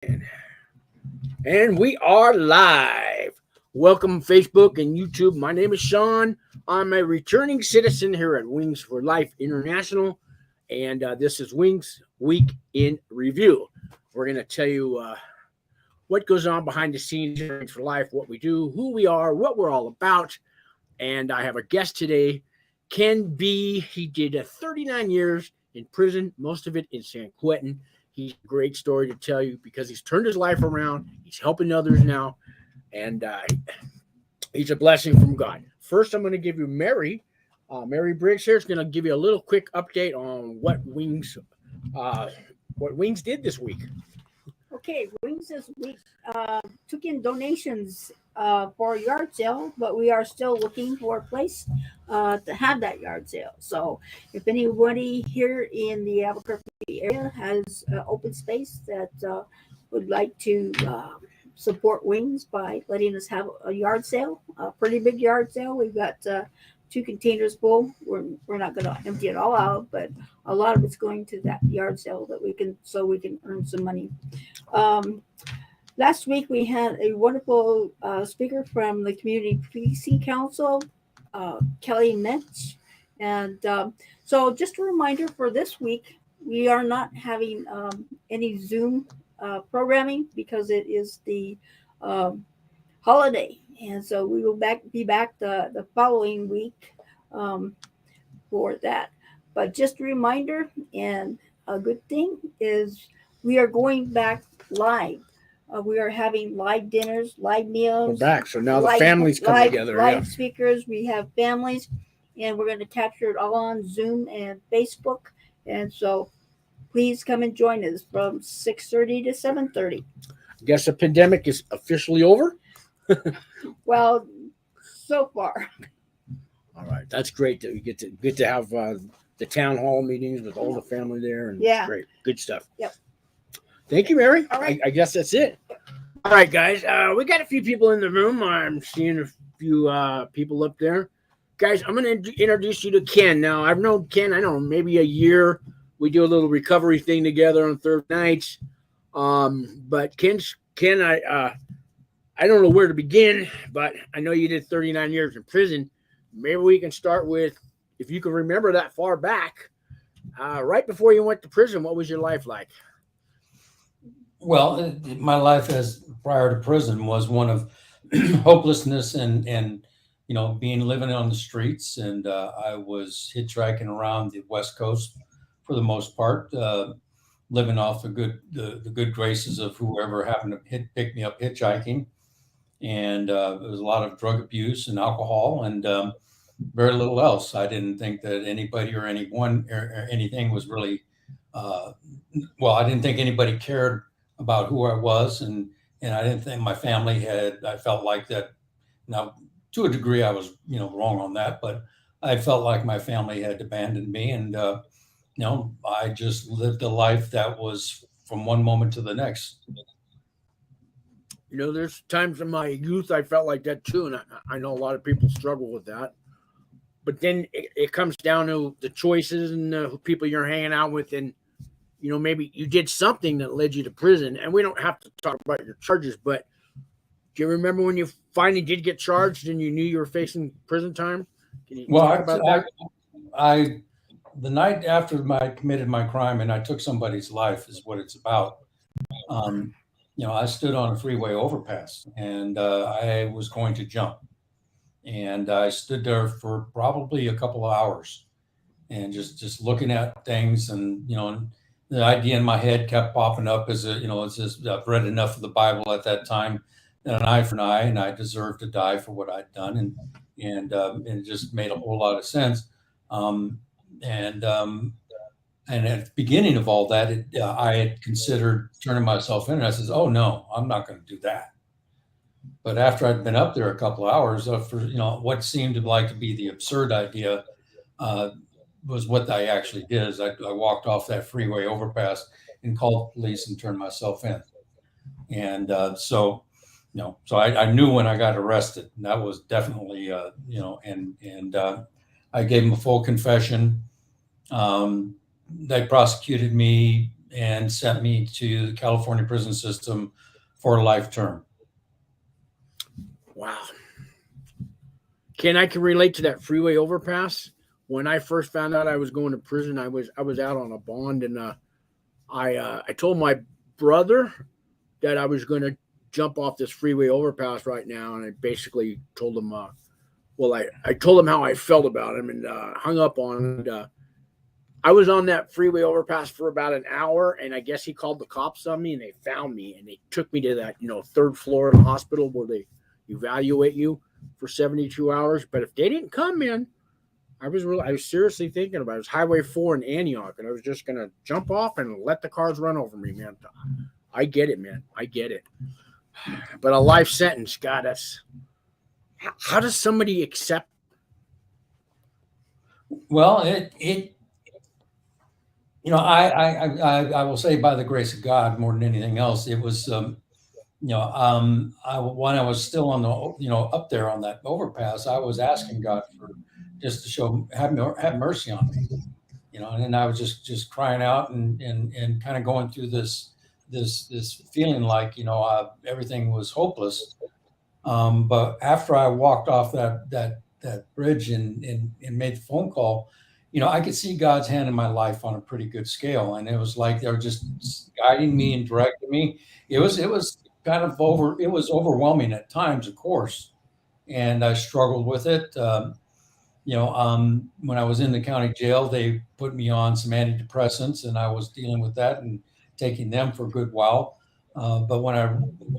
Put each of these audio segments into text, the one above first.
And we are live. Welcome, Facebook and YouTube. My name is Sean. I'm a returning citizen here at Wings for Life International, and this is Wings Week in Review. We're going to tell you what goes on behind the scenes here at Wings for Life, what we do, who we are, what we're all about. And I have a guest today, Ken B. He did 39 years in prison, most of it in San Quentin. He's a great story to tell you because he's turned his life around. He's helping others now, and he's a blessing from God. First, I'm going to give you Mary. Mary Briggs here is going to give you a little quick update on what Wings did this week. Okay, Wings this week took in donations for a yard sale, but we are still looking for a place to have that yard sale. So if anybody here in the Albuquerque area has open space that would like to support Wings by letting us have a yard sale, a pretty big yard sale. We've got 2 containers full. We're not going to empty it all out, but a lot of it's going to that yard sale that we can earn some money. Last week we had a wonderful speaker from the Community Policing Council, Kelly Metz, and so just a reminder for this week, we are not having any Zoom programming because it is the holiday, and so we will be back the following week for that. But just a reminder, and a good thing is we are going back live. We are having live dinners, live meals. We're back, so now the families come together. Live speakers. We have families, and we're going to capture it all on Zoom and Facebook. And so please come and join us from 6:30 to 7:30. I guess the pandemic is officially over? Well, so far. All right, that's great that we get to have the town hall meetings with all the family there, and yeah, it's great, good stuff. Yep. Thank you, Mary. All right. I guess that's it. All right, guys, we got a few people in the room. I'm seeing a few people up there. Guys, I'm going to introduce you to Ken. Now, I've known Ken, I don't know, maybe a year. We do a little recovery thing together on Thursday nights. But Ken, I don't know where to begin, but I know you did 39 years in prison. Maybe we can start with, if you can remember that far back, right before you went to prison, what was your life like? Well, my life as prior to prison was one of hopelessness and living on the streets, and I was hitchhiking around the West Coast for the most part, living off the good graces of whoever happened to pick me up hitchhiking, and there was a lot of drug abuse and alcohol, and very little else. I didn't think that anybody or anyone or anything was really I didn't think anybody cared about who I was, and I didn't think my family had. I felt like that. Now, to a degree, I was wrong on that, but I felt like my family had abandoned me, and I just lived a life that was from one moment to the next. There's times in my youth I felt like that too, and I know a lot of people struggle with that. But then it comes down to the choices and the people you're hanging out with, and maybe you did something that led you to prison. And we don't have to talk about your charges, but do you remember when you finally did get charged and you knew you were facing prison time? Can you talk about that? I the night after I committed my crime and I took somebody's life is what it's about. I stood on a freeway overpass and I was going to jump. And I stood there for probably a couple of hours and just looking at things, and the idea in my head kept popping up as it's just, I've read enough of the Bible at that time, an eye for an eye, and I deserved to die for what I'd done, and it just made a whole lot of sense. And at the beginning of all that, I had considered turning myself in, and I says, "Oh no, I'm not going to do that." But after I'd been up there a couple of hours, for what seemed to be the absurd idea, was what I actually did. Is I walked off that freeway overpass and called the police and turned myself in. And so I knew when I got arrested, and that was definitely and I gave them a full confession. They prosecuted me and sent me to the California prison system for a life term. Wow. I can relate to that freeway overpass. When I first found out I was going to prison, I was out on a bond, and I told my brother that I was going to jump off this freeway overpass right now, and I basically told him, I told him how I felt about him, and hung up on him. And, I was on that freeway overpass for about an hour, and I guess he called the cops on me, and they found me, and they took me to that, third floor of the hospital where they evaluate you for 72 hours. But if they didn't come in, I was seriously thinking about it. It was Highway 4 in Antioch, and I was just going to jump off and let the cars run over me, man. I get it, man. I get it. But a life sentence, God, how does somebody accept? Well, I will say, by the grace of God, more than anything else, it was, when I was still on the, up there on that overpass, I was asking God for just to have mercy on me, and then I was just crying out and kind of going through this feeling like, everything was hopeless. But after I walked off that bridge and made the phone call, I could see God's hand in my life on a pretty good scale. And it was like they were just guiding me and directing me. It was kind of it was overwhelming at times, of course. And I struggled with it. When I was in the county jail, they put me on some antidepressants, and I was dealing with that and taking them for a good while. But when I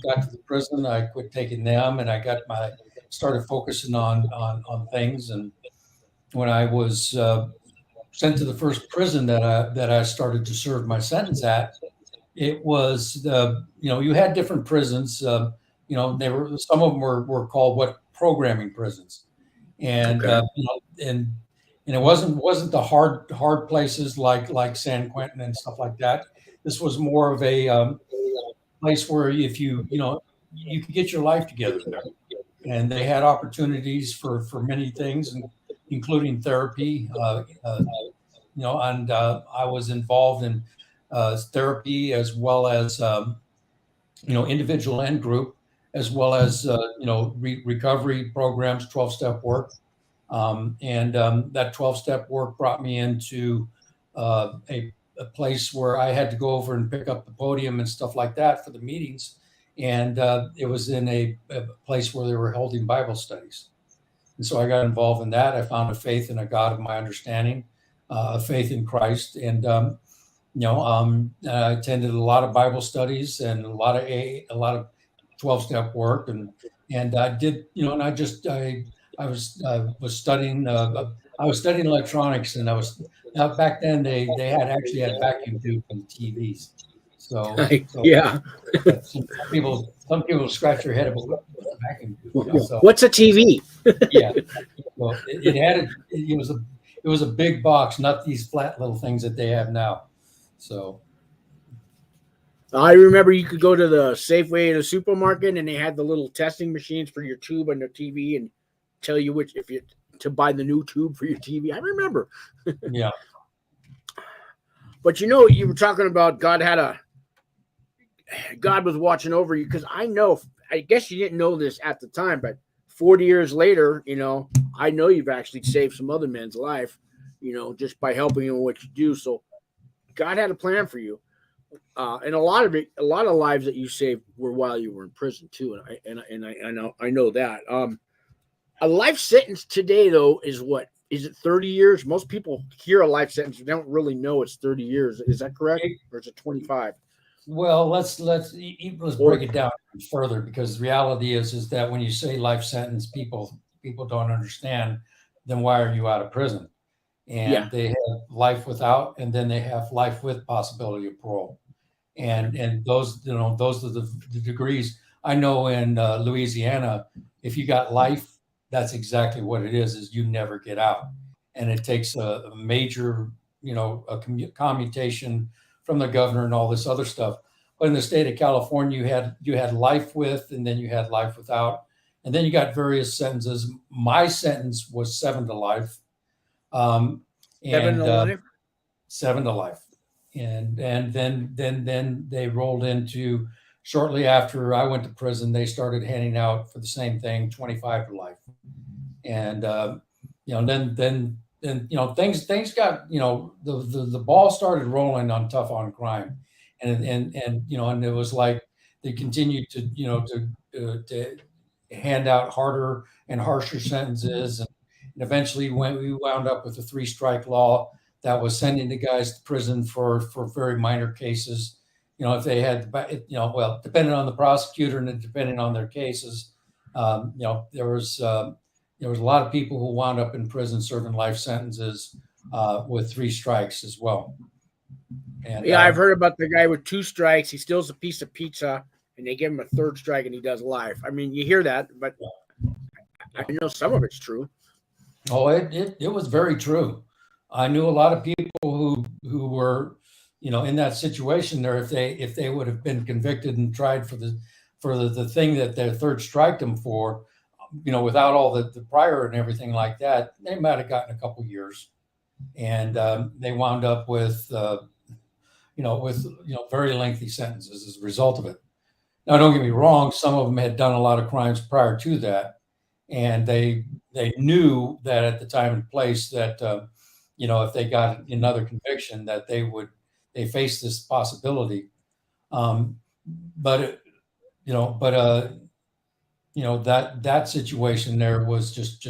got to the prison, I quit taking them, and I started focusing on things. And when I was sent to the first prison that I started to serve my sentence at, it was you had different prisons. Some of them were called programming prisons, and Okay. and it wasn't the hard places like San Quentin and stuff like that. This was more of a place where if you could get your life together there, and they had opportunities for many things, including therapy. And I was involved in therapy as well as individual and group, as well as recovery programs, 12-step work, and that 12-step work brought me into a place where I had to go over and pick up the podium and stuff like that for the meetings. And it was in a place where they were holding Bible studies. And so I got involved in that. I found a faith in a God of my understanding, a faith in Christ. And, I attended a lot of Bible studies and a lot of 12-step work. And I did, and I was studying electronics, and back then they actually had vacuum tubes on the TVs. So Yeah. some people scratch their head about what the vacuum tube. So, what's a TV? Yeah. Well, it was a big box, not these flat little things that they have now. So I remember you could go to the Safeway in a supermarket, and they had the little testing machines for your tube and the TV, and tell you to buy the new tube for your TV. I remember. Yeah. But you were talking about God was watching over you, because I guess you didn't know this at the time, but 40 years later, I know you've actually saved some other men's life, just by helping them what you do. So God had a plan for you. And a lot of lives that you saved were while you were in prison too. And I know that. A life sentence today, though, is what? Is it 30 years? Most people hear a life sentence, they don't really know it's 30 years. Is that correct? Or is it 25? Well, let's break it down further, because the reality is that when you say life sentence, people don't understand. Then why are you out of prison? And they have life without, and then they have life with possibility of parole. And those are the degrees. I know in Louisiana, if you got life, that's exactly what it is you never get out. And it takes a major, commutation from the governor and all this other stuff. But in the state of California, you had life with, and then you had life without. And then you got various sentences. My sentence was 7 to life. 7 to life? 7 to life. and then they rolled into, shortly after I went to prison, they started handing out for the same thing, 25 to life. And then things got, the ball started rolling on tough on crime, and it was like they continued to hand out harder and harsher sentences, and eventually we wound up with a 3-strike law that was sending the guys to prison for very minor cases. If they had, well, depending on the prosecutor and depending on their cases, there was a lot of people who wound up in prison serving life sentences with 3 strikes as well. And yeah, I've heard about the guy with 2 strikes. He steals a piece of pizza, and they give him a 3rd strike, and he does life. I mean, you hear that, but I know some of it's true. Oh, it was very true. I knew a lot of people who were, in that situation there. If they would have been convicted and tried for the thing that their 3rd striked them for, without all the prior and everything like that, they might have gotten a couple years, and they wound up with very lengthy sentences as a result of it. Now, don't get me wrong; some of them had done a lot of crimes prior to that, and they knew that at the time and place that if they got another conviction, that they faced this possibility. But that situation there was just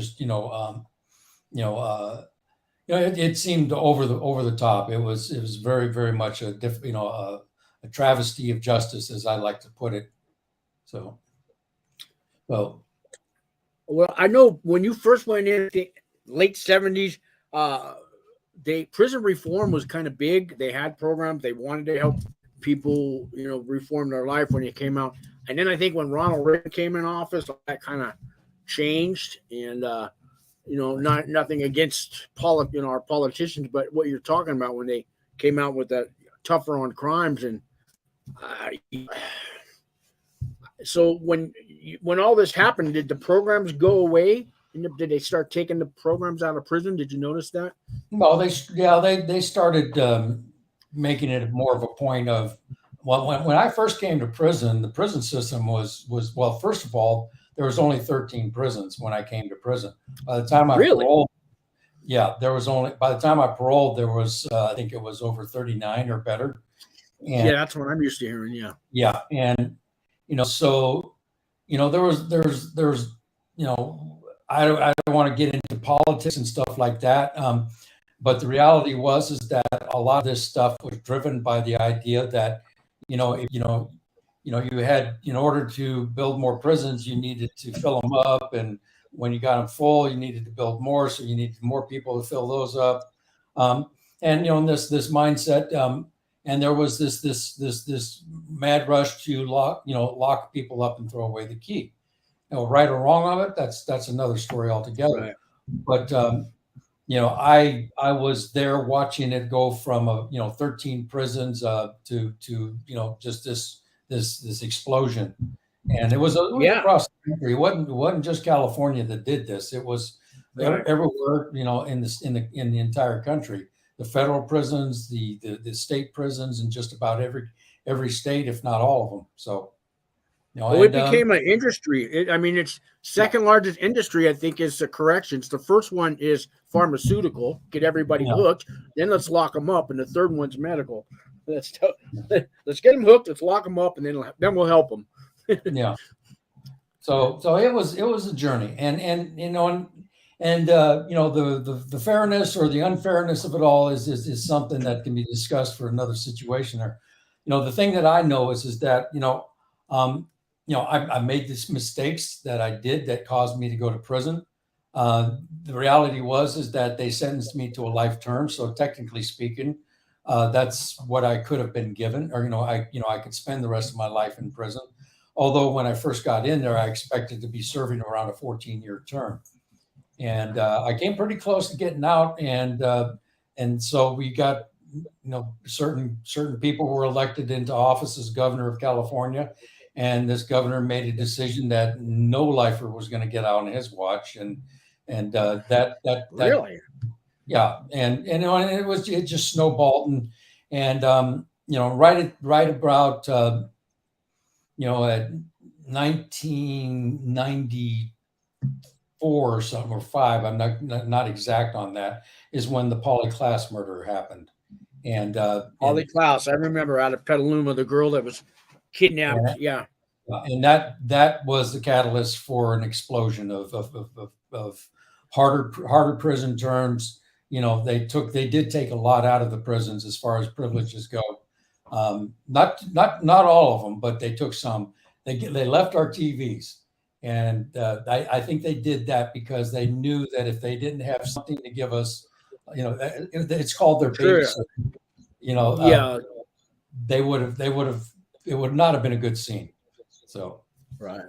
it seemed over the top. It was very, very much a travesty of justice, as I like to put it. So, well, I know when you first went in the late 70s, prison reform was kind of big. They had programs. They wanted to help people, reform their life when it came out. And then I think when Ronald Reagan came in office, that kind of changed. And nothing against our politicians, but what you're talking about when they came out with that tougher on crimes. And so when all this happened, did the programs go away? Did they start taking the programs out of prison? Did you notice that? Well, they started making it more of a point of, well, when I first came to prison, the prison system was well, first of all, there was only 13 prisons when I came to prison. By the time I paroled, by the time I paroled, there was I think it was over 39 or better. And, yeah, that's what I'm used to hearing. Yeah. Yeah, and so there was I don't want to get into politics and stuff like that, but the reality is that a lot of this stuff was driven by the idea that you had, in order to build more prisons, you needed to fill them up, and when you got them full, you needed to build more, so you needed more people to fill those up, and in this mindset, and there was this mad rush to lock people up and throw away the key. Right or wrong of it, that's another story altogether. Right. But I was there watching it go from 13 prisons to just this explosion, and it was across the country. It wasn't just California that did this. It was everywhere, in the entire country. The federal prisons, the state prisons, and just about every state, if not all of them. So. It became an industry. It's second largest industry, I think, is the corrections. The first one is pharmaceutical, get everybody hooked. Then let's lock them up, and the third one's medical. Let's get them hooked. Let's lock them up, and then we'll help them. Yeah. So it was a journey, and the fairness or the unfairness of it all is something that can be discussed for another situation. There, the thing that I know is that I made these mistakes that I did that caused me to go to prison. The reality is that they sentenced me to a life term. So technically speaking, that's what I could have been given, or I could spend the rest of my life in prison. Although when I first got in there, I expected to be serving around a 14-year term, and I came pretty close to getting out. And so we got certain people were elected into office as governor of California. And this governor made a decision that no lifer was going to get out on his watch, and that really, yeah, and it just snowballed, And right about at 1994 or something, or five, I'm not exact on that, is when the Polly Klaas murder happened. And Polly Klaas, I remember, out of Petaluma, the girl that was kidnapped. Yeah. And that was the catalyst for an explosion of harder prison terms. They did take a lot out of the prisons as far as privileges go. Not all of them, but they took some. They left our TVs, and I think they did that because they knew that if they didn't have something to give us, it's called their babysitter. They would have. It would not have been a good scene. So, right.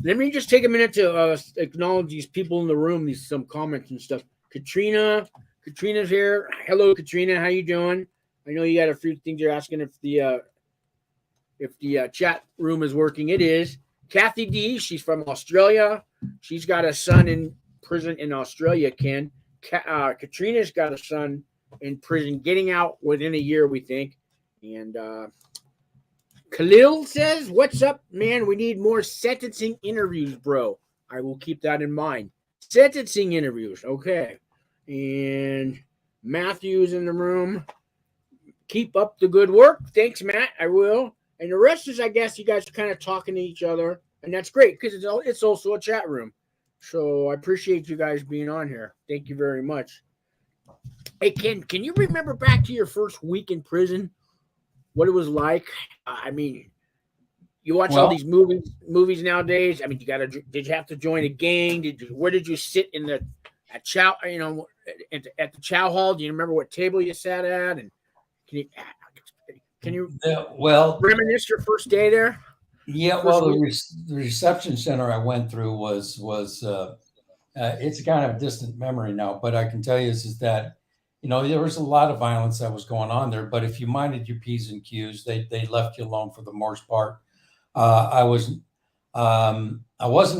Let me just take a minute to acknowledge these people in the room. Some comments and stuff. Katrina's here. Hello, Katrina. How you doing? I know you got a few things you're asking if the chat room is working. It is. Kathy D. She's from Australia. She's got a son in prison in Australia. Katrina's got a son in prison, getting out within a year, we think. And Khalil says, "What's up, man? We need more sentencing interviews, bro." I will keep that in mind. Sentencing interviews, okay. And Matthew's in the room. Keep up the good work. Thanks, Matt. I will. And the rest is, I guess, you guys are kind of talking to each other, and that's great because it's also a chat room. So I appreciate you guys being on here. Thank you very much. Hey, Ken, can you remember back to your first week in prison? What it was like? I mean, you watch all these movies nowadays. I mean, did you have to join a gang? Where did you sit at chow? At the chow hall? Do you remember what table you sat at? And can you reminisce your first day there? Yeah, the reception center I went through was it's kind of a distant memory now, but I can tell you is that there was a lot of violence that was going on there, but if you minded your P's and Q's, they left you alone for the most part. I wasn't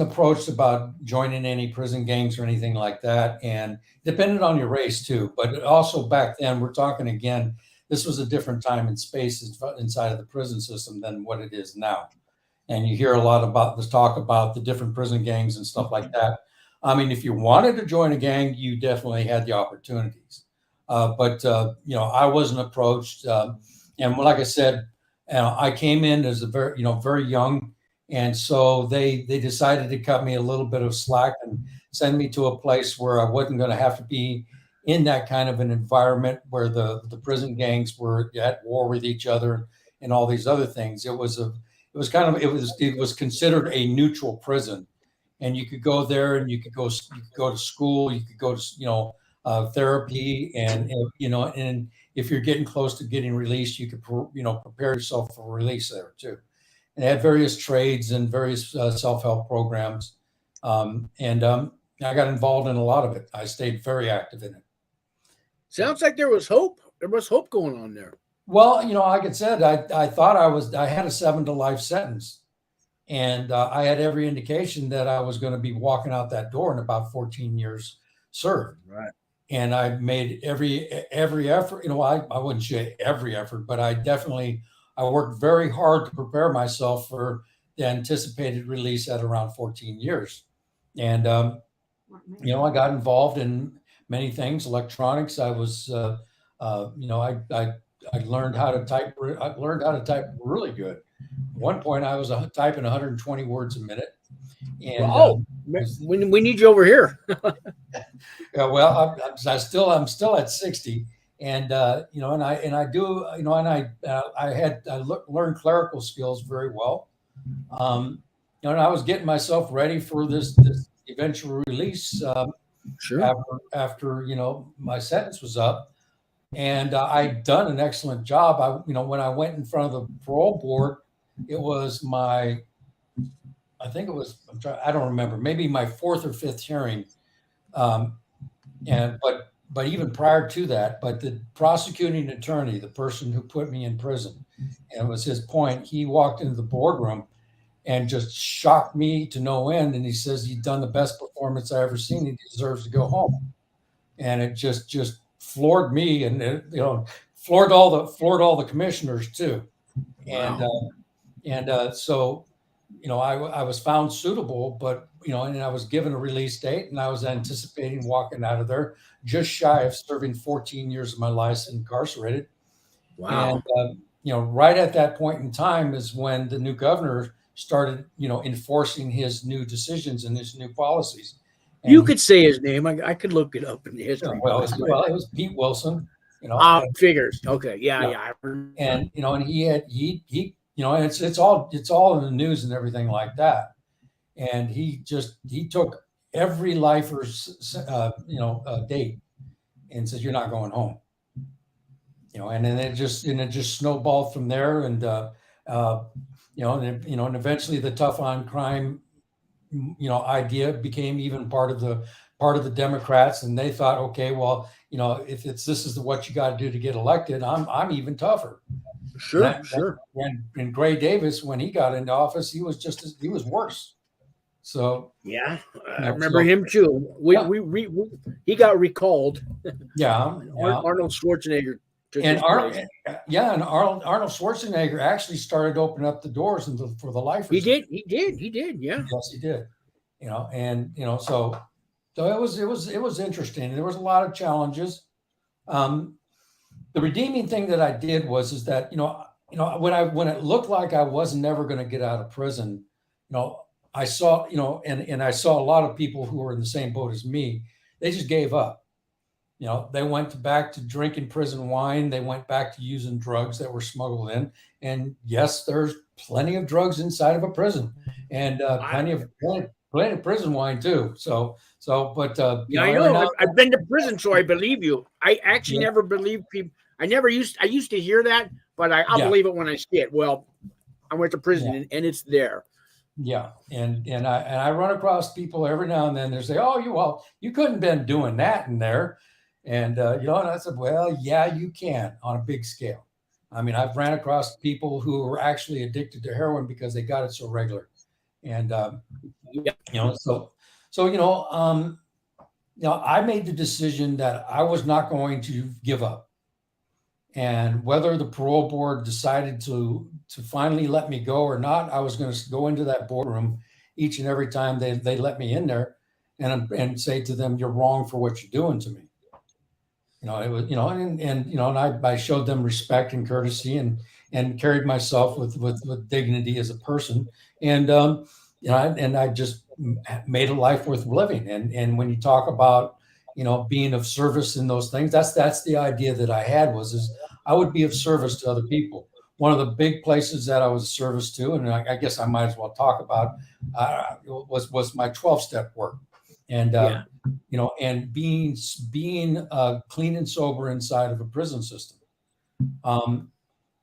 approached about joining any prison gangs or anything like that, and depended on your race too. But also back then, we're talking again, this was a different time and space inside of the prison system than what it is now. And you hear a lot about this talk about the different prison gangs and stuff like that. I mean, if you wanted to join a gang, you definitely had the opportunities. But I wasn't approached. And like I said, I came in as a very young. And so they decided to cut me a little bit of slack and send me to a place where I wasn't going to have to be in that kind of an environment where the prison gangs were at war with each other and all these other things. It was considered a neutral prison, and you could go there and you could go to school, you could go to therapy, and if you're getting close to getting released, you could prepare yourself for release there too. And they had various trades and various self-help programs, and I got involved in a lot of it. I stayed very active in it. Sounds like there was hope. There was hope going on there. Well, like I said, I thought I had a 7 to life sentence, and I had every indication that I was going to be walking out that door in about 14 years served. Right. And I made every effort. I wouldn't say every effort, but I worked very hard to prepare myself for the anticipated release at around 14 years. And I got involved in many things, electronics. I was, I learned how to type. I learned how to type really good. At one point, I was typing 120 words a minute. And we need you over here. Well, I'm still at 60, and I learned clerical skills very well. And I was getting myself ready for this eventual release. Sure. After my sentence was up, and I'd done an excellent job. When I went in front of the parole board, it was I don't remember, maybe my 4th or 5th hearing. But even prior to that, but the prosecuting attorney, the person who put me in prison, and it was his point, he walked into the boardroom and just shocked me to no end. And he says, "You've done the best performance I ever seen. He deserves to go home." And it just floored me, and floored all the commissioners too. Wow. So, I was found suitable, but, and I was given a release date, and I was anticipating walking out of there just shy of serving 14 years of my life incarcerated. Wow. And, right at that point in time is when the new governor started, enforcing his new decisions and his new policies. And You could say his name. I could look it up in the history. well, it was Pete Wilson, Figures. Okay. Yeah. and he and it's all in the news and everything like that. And he took every lifer's date and said, "You're not going home." And then it just snowballed from there. And and eventually the tough on crime idea became even part of the Democrats, and they thought, okay, well, if this is what you got to do to get elected, I'm even tougher. Sure. And Gray Davis, when he got into office, he was worse. So yeah, I remember him too. He got recalled. Yeah, Arnold Schwarzenegger. And Arnold Schwarzenegger actually started opening up the doors for the lifers. He did. Yeah. Yes, he did. So it was interesting. There was a lot of challenges. The redeeming thing that I did is that when it looked like I was never going to get out of prison, I saw and I saw a lot of people who were in the same boat as me. They just gave up. They went back to drinking prison wine. They went back to using drugs that were smuggled in. And yes, there's plenty of drugs inside of a prison, and plenty of prison wine too. But I know. I've been to prison, so I believe you. I actually never believed people. I used to hear that, but I'll believe it when I see it. Well, I went to prison and it's there. Yeah, and I run across people every now and then. They say, "Oh, you couldn't have been doing that in there." And, and I said, well, yeah, you can on a big scale. I mean, I've ran across people who were actually addicted to heroin because they got it so regular. And, I made the decision that I was not going to give up. And whether the parole board decided to finally let me go or not, I was going to go into that boardroom each and every time they let me in there and say to them, "You're wrong for what you're doing to me." It was, and I showed them respect and courtesy and carried myself with dignity as a person. And, and I just made a life worth living. And when you talk about, being of service in those things, that's the idea that I had is I would be of service to other people. One of the big places that I was of service to, and I guess I might as well talk about, was my 12-step work. And, and being clean and sober inside of a prison system.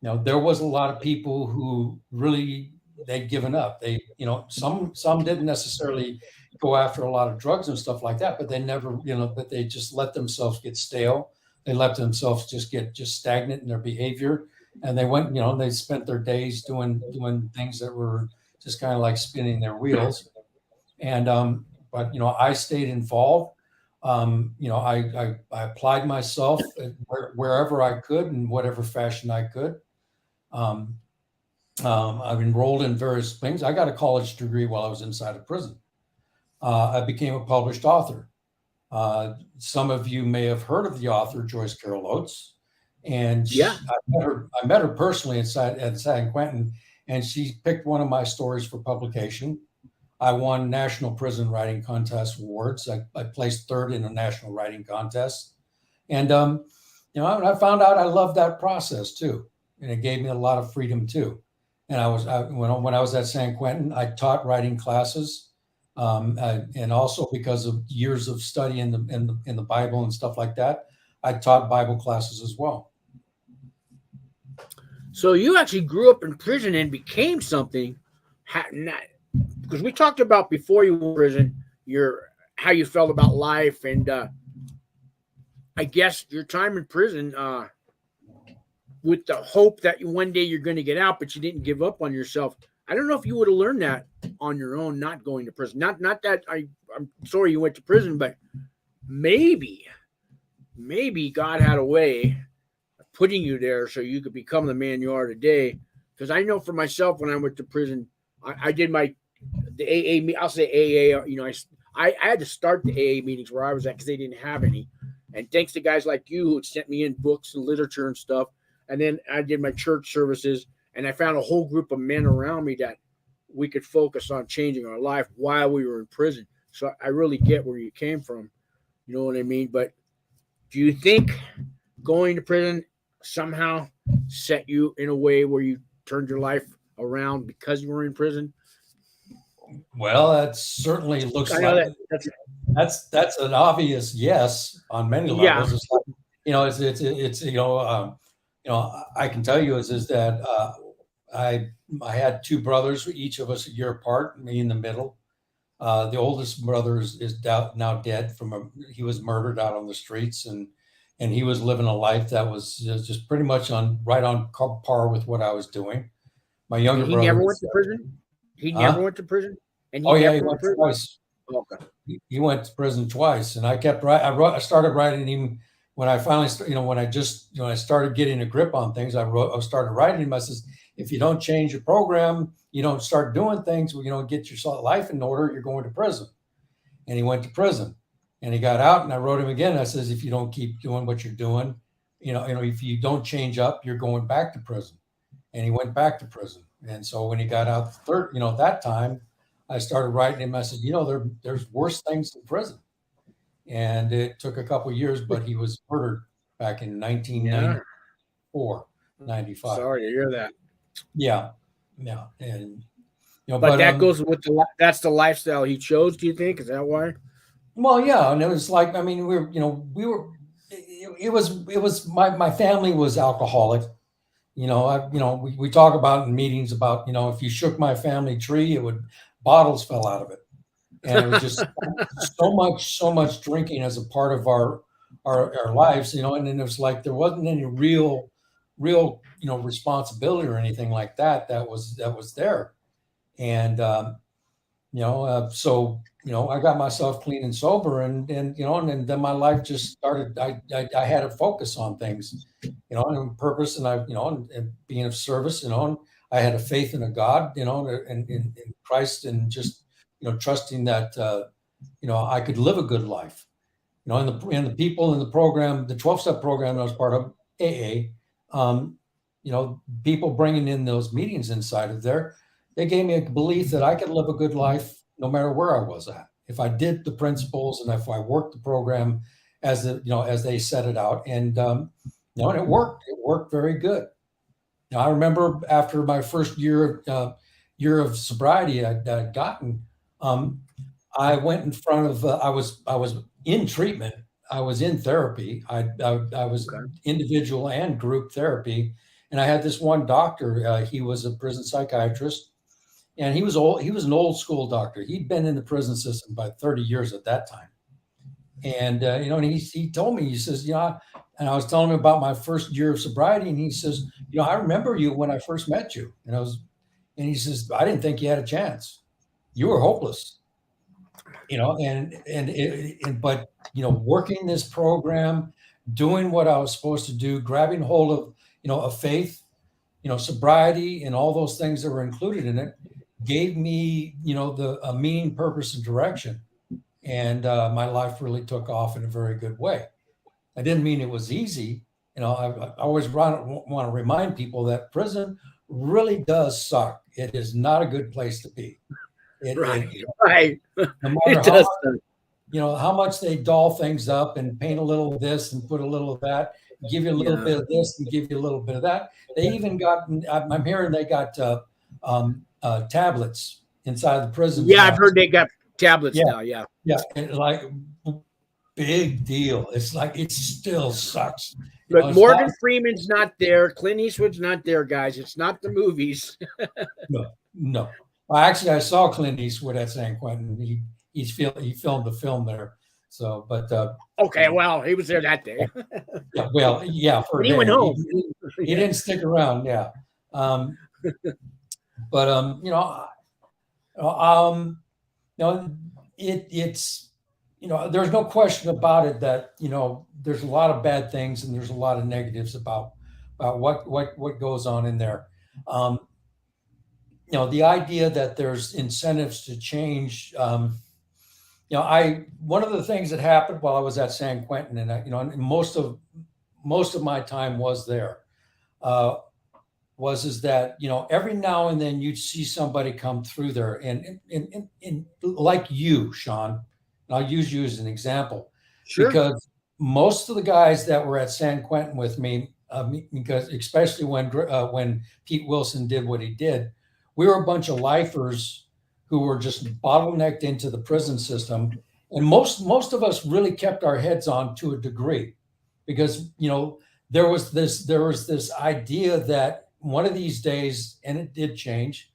There was a lot of people who really, they'd given up. They, some didn't necessarily go after a lot of drugs and stuff like that, but they never, but they just let themselves get stale. They let themselves get stagnant in their behavior. And they went, they spent their days doing things that were just kind of like spinning their wheels. And, but, I stayed involved. I applied myself wherever I could in whatever fashion I could. I've enrolled in various things. I got a college degree while I was inside of prison. I became a published author. Some of you may have heard of the author, Joyce Oates. And I met her personally at San Quentin, and she picked one of my stories for publication. I won National Prison Writing Contest awards. I placed third in a national writing contest. And, I found out I loved that process too. And it gave me a lot of freedom too. And when I was at San Quentin, I taught writing classes. And also because of years of study in the Bible and stuff like that, I taught Bible classes as well. So you actually grew up in prison and became something, because we talked about before you were in prison, how you felt about life, and I guess your time in prison, with the hope that one day you're going to get out, but you didn't give up on yourself. I don't know if you would have learned that on your own, not going to prison. Not that I'm sorry you went to prison, but maybe God had a way, putting you there so you could become the man you are today. Because I know for myself, when I went to prison, I did the AA. I'll say AA. You know, I had to start the AA meetings where I was at because they didn't have any. And thanks to guys like you who sent me in books and literature and stuff. And then I did my church services, and I found a whole group of men around me that we could focus on changing our life while we were in prison. So I really get where you came from. You know what I mean? But do you think going to prison somehow set you in a way where you turned your life around because you were in prison? Well, that certainly looks like that's an obvious yes on many levels. Yeah. It's like, I can tell you is that I had two brothers, each of us a year apart, me in the middle. The oldest brother is now dead he was murdered out on the streets, and he was living a life that was just pretty much right on par with what I was doing. My younger brother. He never went to prison? He never went to prison? And he went twice. Okay. He went to prison twice, and I kept I started writing him when I finally, when I started getting a grip on things. I started writing him. I says, if you don't change your program, you don't start doing things, get your life in order, you're going to prison. And he went to prison, and he got out, and I wrote him again. I says, if you don't keep doing what you're doing, if you don't change up, you're going back to prison. And he went back to prison. And so when he got out that time, I started writing him. I said, there's worse things than prison. And it took a couple of years, but he was murdered back in 1994, 95. Sorry to hear that. Yeah. And, but that goes with that's the lifestyle he chose, do you think? Is that why? Well, yeah. And it was like, I mean, it was my family was alcoholic. We talk about in meetings about, if you shook my family tree, bottles fell out of it. And it was just so much drinking as a part of our lives, and then it was like there wasn't any real responsibility or anything like that was there. And so I got myself clean and sober, and then my life just started. I had a focus on things, and purpose, and and being of service, and I had a faith in a God, and in Christ, and just trusting that I could live a good life, and the people in the program, the 12-step program I was part of, AA, people bringing in those meetings inside of there, they gave me a belief that I could live a good life no matter where I was at, if I did the principles and if I worked the program as they set it out, and and it worked very good. Now, I remember after my first year of sobriety I'd gotten, I went in front of, I was in treatment. I was in therapy. I was individual and group therapy. And I had this one doctor, he was a prison psychiatrist, and he was an old school doctor. He'd been in the prison system about 30 years at that time. And, and he told me, he says, and I was telling him about my first year of sobriety. And he says, I remember you when I first met you. And he says, I didn't think you had a chance. You were hopeless, but working this program, doing what I was supposed to do, grabbing hold of, of faith, sobriety, and all those things that were included in it, gave me, a meaning, purpose, and direction. And my life really took off in a very good way. I didn't mean it was easy. I always want to remind people that prison really does suck. It is not a good place to be. Right. No matter how much they doll things up and paint a little of this and put a little of that, give you a little bit of this and give you a little bit of that. They even got, I'm hearing they got tablets inside the prison. Yeah, I've heard they got tablets now. Yeah. Yeah. And like, big deal. It's like, it still sucks. But Morgan Freeman's not there. Clint Eastwood's not there, guys. It's not the movies. No. Well, actually, I saw Clint Eastwood at San Quentin. He filmed the film there. So, but okay, well, he was there that day. For he went home. He didn't stick around. Yeah. It's there's no question about it that there's a lot of bad things and there's a lot of negatives about what goes on in there. The idea that there's incentives to change. One of the things that happened while I was at San Quentin, and and most of my time was there, is that every now and then you'd see somebody come through there, and like you, Sean, and I'll use you as an example, Sure. because most of the guys that were at San Quentin with me, because especially when Pete Wilson did what he did, we were a bunch of lifers who were just bottlenecked into the prison system, and most of us really kept our heads on to a degree, because there was this idea that one of these days, and it did change,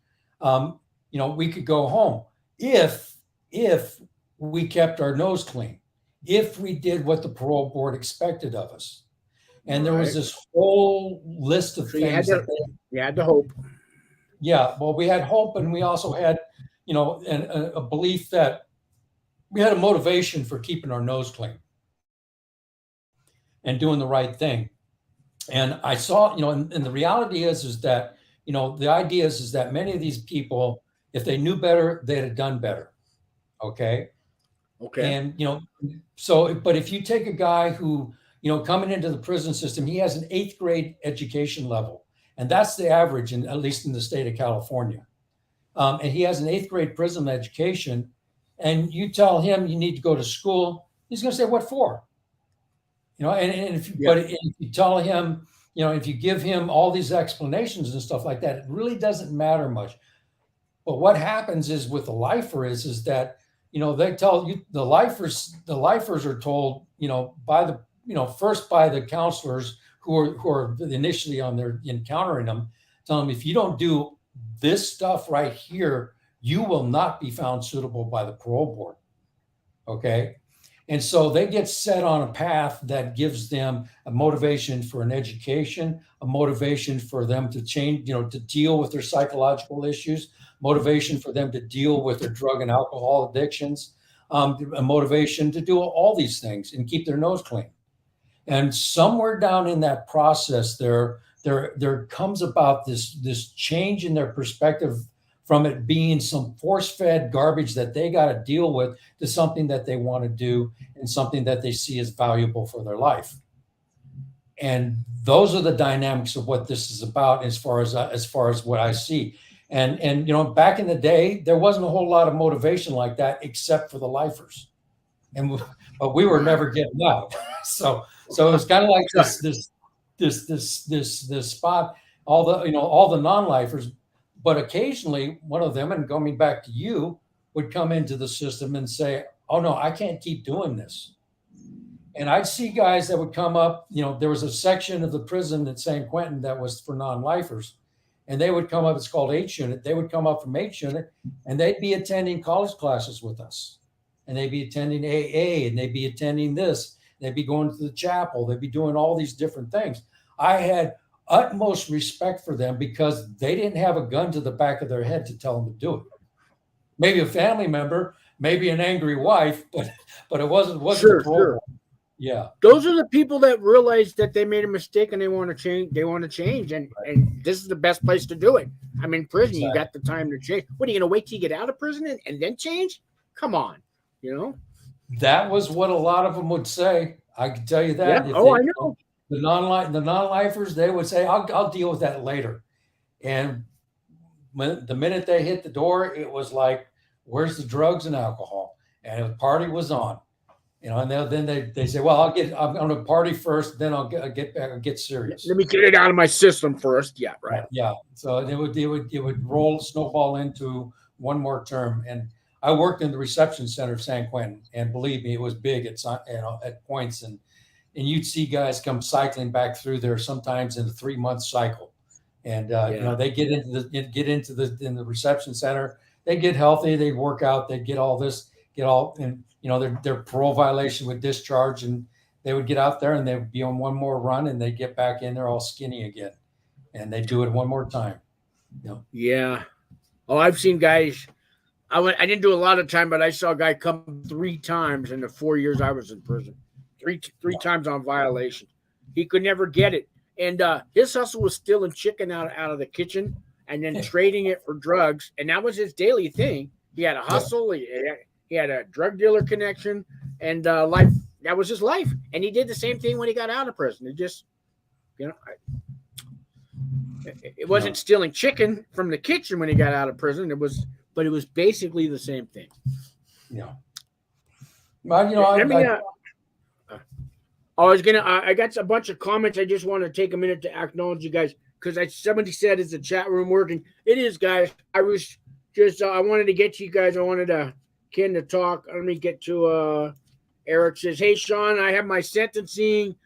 we could go home if we kept our nose clean, if we did what the parole board expected of us. And there was this whole list of things. You had the hope. Yeah, well, we had hope, and we also had, a belief that we had a motivation for keeping our nose clean and doing the right thing. And I saw, and the reality is that, the idea is that many of these people, if they knew better, they'd have done better. Okay. And, but if you take a guy who, coming into the prison system, he has an 8th grade education level, and that's the average, at least in the state of California. And he has an 8th grade prison education, and you tell him you need to go to school, he's going to say, what for? But if you tell him, if you give him all these explanations and stuff like that, it really doesn't matter much. But what happens is with the lifer is that, they tell you, the lifers are told, by the counselors who are initially on their encountering them, tell them, if you don't do this stuff right here, you will not be found suitable by the parole board. Okay. And so they get set on a path that gives them a motivation for an education, a motivation for them to change, to deal with their psychological issues, motivation for them to deal with their drug and alcohol addictions, a motivation to do all these things and keep their nose clean. And somewhere down in that process, there comes about this change in their perspective, from it being some force-fed garbage that they got to deal with, to something that they want to do and something that they see as valuable for their life. And those are the dynamics of what this is about, as far as what I see. And back in the day, there wasn't a whole lot of motivation like that, except for the lifers, but we were never getting out. So it was kind of like this spot. All the non-lifers. But occasionally one of them, and going back to you, would come into the system and say, oh no, I can't keep doing this. And I'd see guys that would come up, there was a section of the prison at San Quentin that was for non-lifers, and they would come up, it's called H unit. They would come up from H unit, and they'd be attending college classes with us, and they'd be attending AA, and they'd be attending this, they'd be going to the chapel, they'd be doing all these different things. I had utmost respect for them, because they didn't have a gun to the back of their head to tell them to do it. Maybe a family member, maybe an angry wife, but it wasn't Sure. Yeah. Those are the people that realize that they made a mistake and they want to change. And this is the best place to do it. I'm in prison. Exactly. You got the time to change. What, are you going to wait till you get out of prison and then change? Come on. That was what a lot of them would say. I can tell you that. Yeah. I know. The non-lifers, they would say, I'll deal with that later. And the minute they hit the door, it was like, where's the drugs and alcohol? And the party was on. And then they say, well, I'm going to party first, then I'll get back and get serious. Let me get it out of my system first. Yeah, right. Yeah. So it would snowball into one more term. And I worked in the reception center of San Quentin, and believe me, it was big at points, and you'd see guys come cycling back through there sometimes in a 3-month cycle. And they get into the reception center, they get healthy, they work out, they get all this, and their parole violation would discharge, and they would get out there and they would be on one more run, and they get back in there all skinny again, and they do it one more time. Yeah. Oh, I've seen guys. I didn't do a lot of time, but I saw a guy come 3 times in the 4 years I was in prison. Three times on violation. He could never get it. And his hustle was stealing chicken out of the kitchen and then trading it for drugs. And that was his daily thing. He had a hustle. He had a drug dealer connection, and life. That was his life. And he did the same thing when he got out of prison. It just, it wasn't stealing chicken from the kitchen when he got out of prison. It was basically the same thing. Yeah. Well, I got a bunch of comments. I just want to take a minute to acknowledge you guys because somebody said, "Is the chat room working?" It is, guys. I was just I wanted to get to you guys. I wanted Ken to talk. Let me get to Eric says, "Hey Sean, I have my sentencing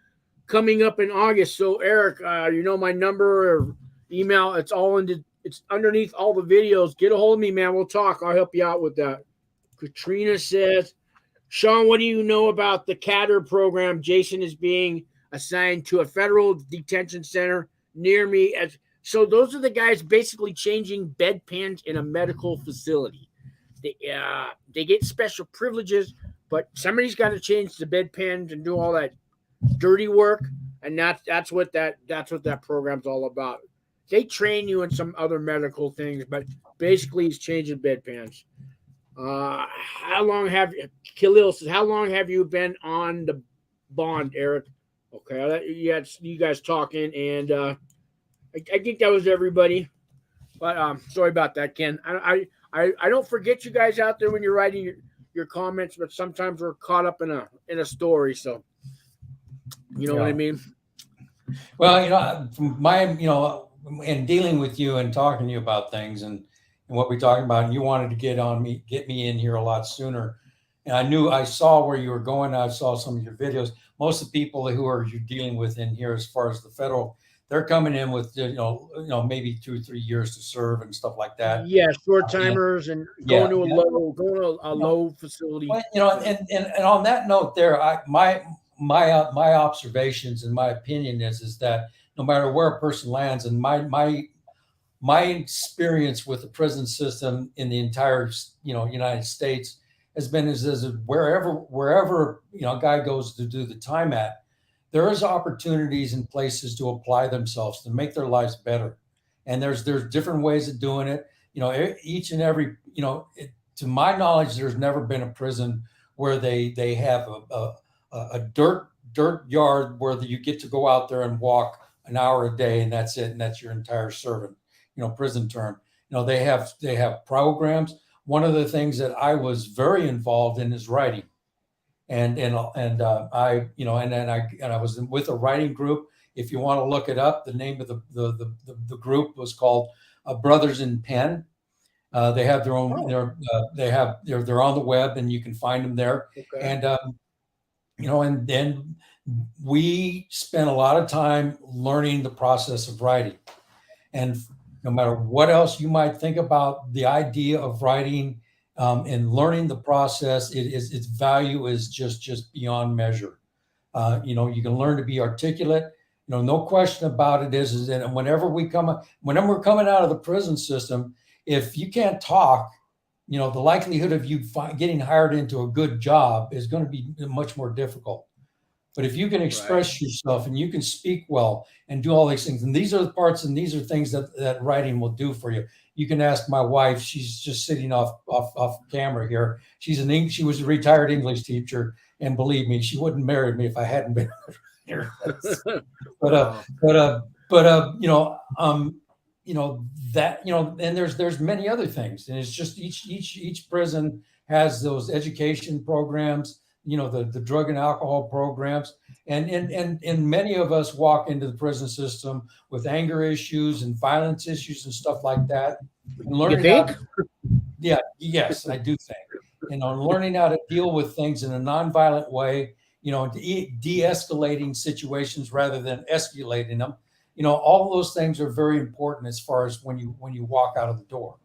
coming up in August. So Eric, my number or email. It's underneath all the videos. Get a hold of me, man. We'll talk. I'll help you out with that." Katrina says, "Sean, what do you know about the CATR program? Jason is being assigned to a federal detention center near me." So those are the guys basically changing bedpans in a medical facility. They get special privileges, but somebody's got to change the bedpans and do all that dirty work, and that's what that program's all about. They train you in some other medical things, but basically it's changing bedpans. Khalil says, "How long have you been on the bond, Eric?" Okay, I'll let you guys talking, and I think that was everybody. But sorry about that, Ken. I don't forget you guys out there when you're writing your comments, but sometimes we're caught up in a story, so you know what I mean. Well, from my in dealing with you and talking to you about things and what we're talking about, and you wanted to get me in here a lot sooner. And I saw where you were going. I saw some of your videos. Most of the people who are you dealing with in here, as far as the federal, they're coming in with maybe 2 or 3 years to serve and stuff like that. Yeah, short timers and going to a low facility. Well, and on that note, there, my observations and my opinion is that no matter where a person lands, and my experience with the prison system in the entire United States has been is wherever a guy goes to do the time at, there is opportunities and places to apply themselves to make their lives better, and there's different ways of doing it. Each and every to my knowledge, there's never been a prison where they have a dirt yard where you get to go out there and walk an hour a day and that's it, and that's your entire prison term. They have programs. One of the things that I was very involved in is writing, and I was with a writing group. If you want to look it up, the name of the group was called Brothers in Pen. They have their own. They're on the web, and you can find them there. Okay. And then we spent a lot of time learning the process of writing, and no matter what else you might think about the idea of writing and learning the process, its value is just beyond measure. You can learn to be articulate. No question about it is that whenever we're coming out of the prison system, if you can't talk, the likelihood of you getting hired into a good job is going to be much more difficult. But if you can express yourself and you can speak well and do all these things, and these are the parts and these are things that writing will do for you. You can ask my wife; she's just sitting off camera here. She was a retired English teacher, and believe me, she wouldn't marry me if I hadn't been. And there's many other things, and it's just each prison has those education programs. The drug and alcohol programs, and many of us walk into the prison system with anger issues and violence issues and stuff like that. And learning yes, I do think. Learning how to deal with things in a nonviolent way, de-escalating situations rather than escalating them. All those things are very important as far as when you walk out of the door.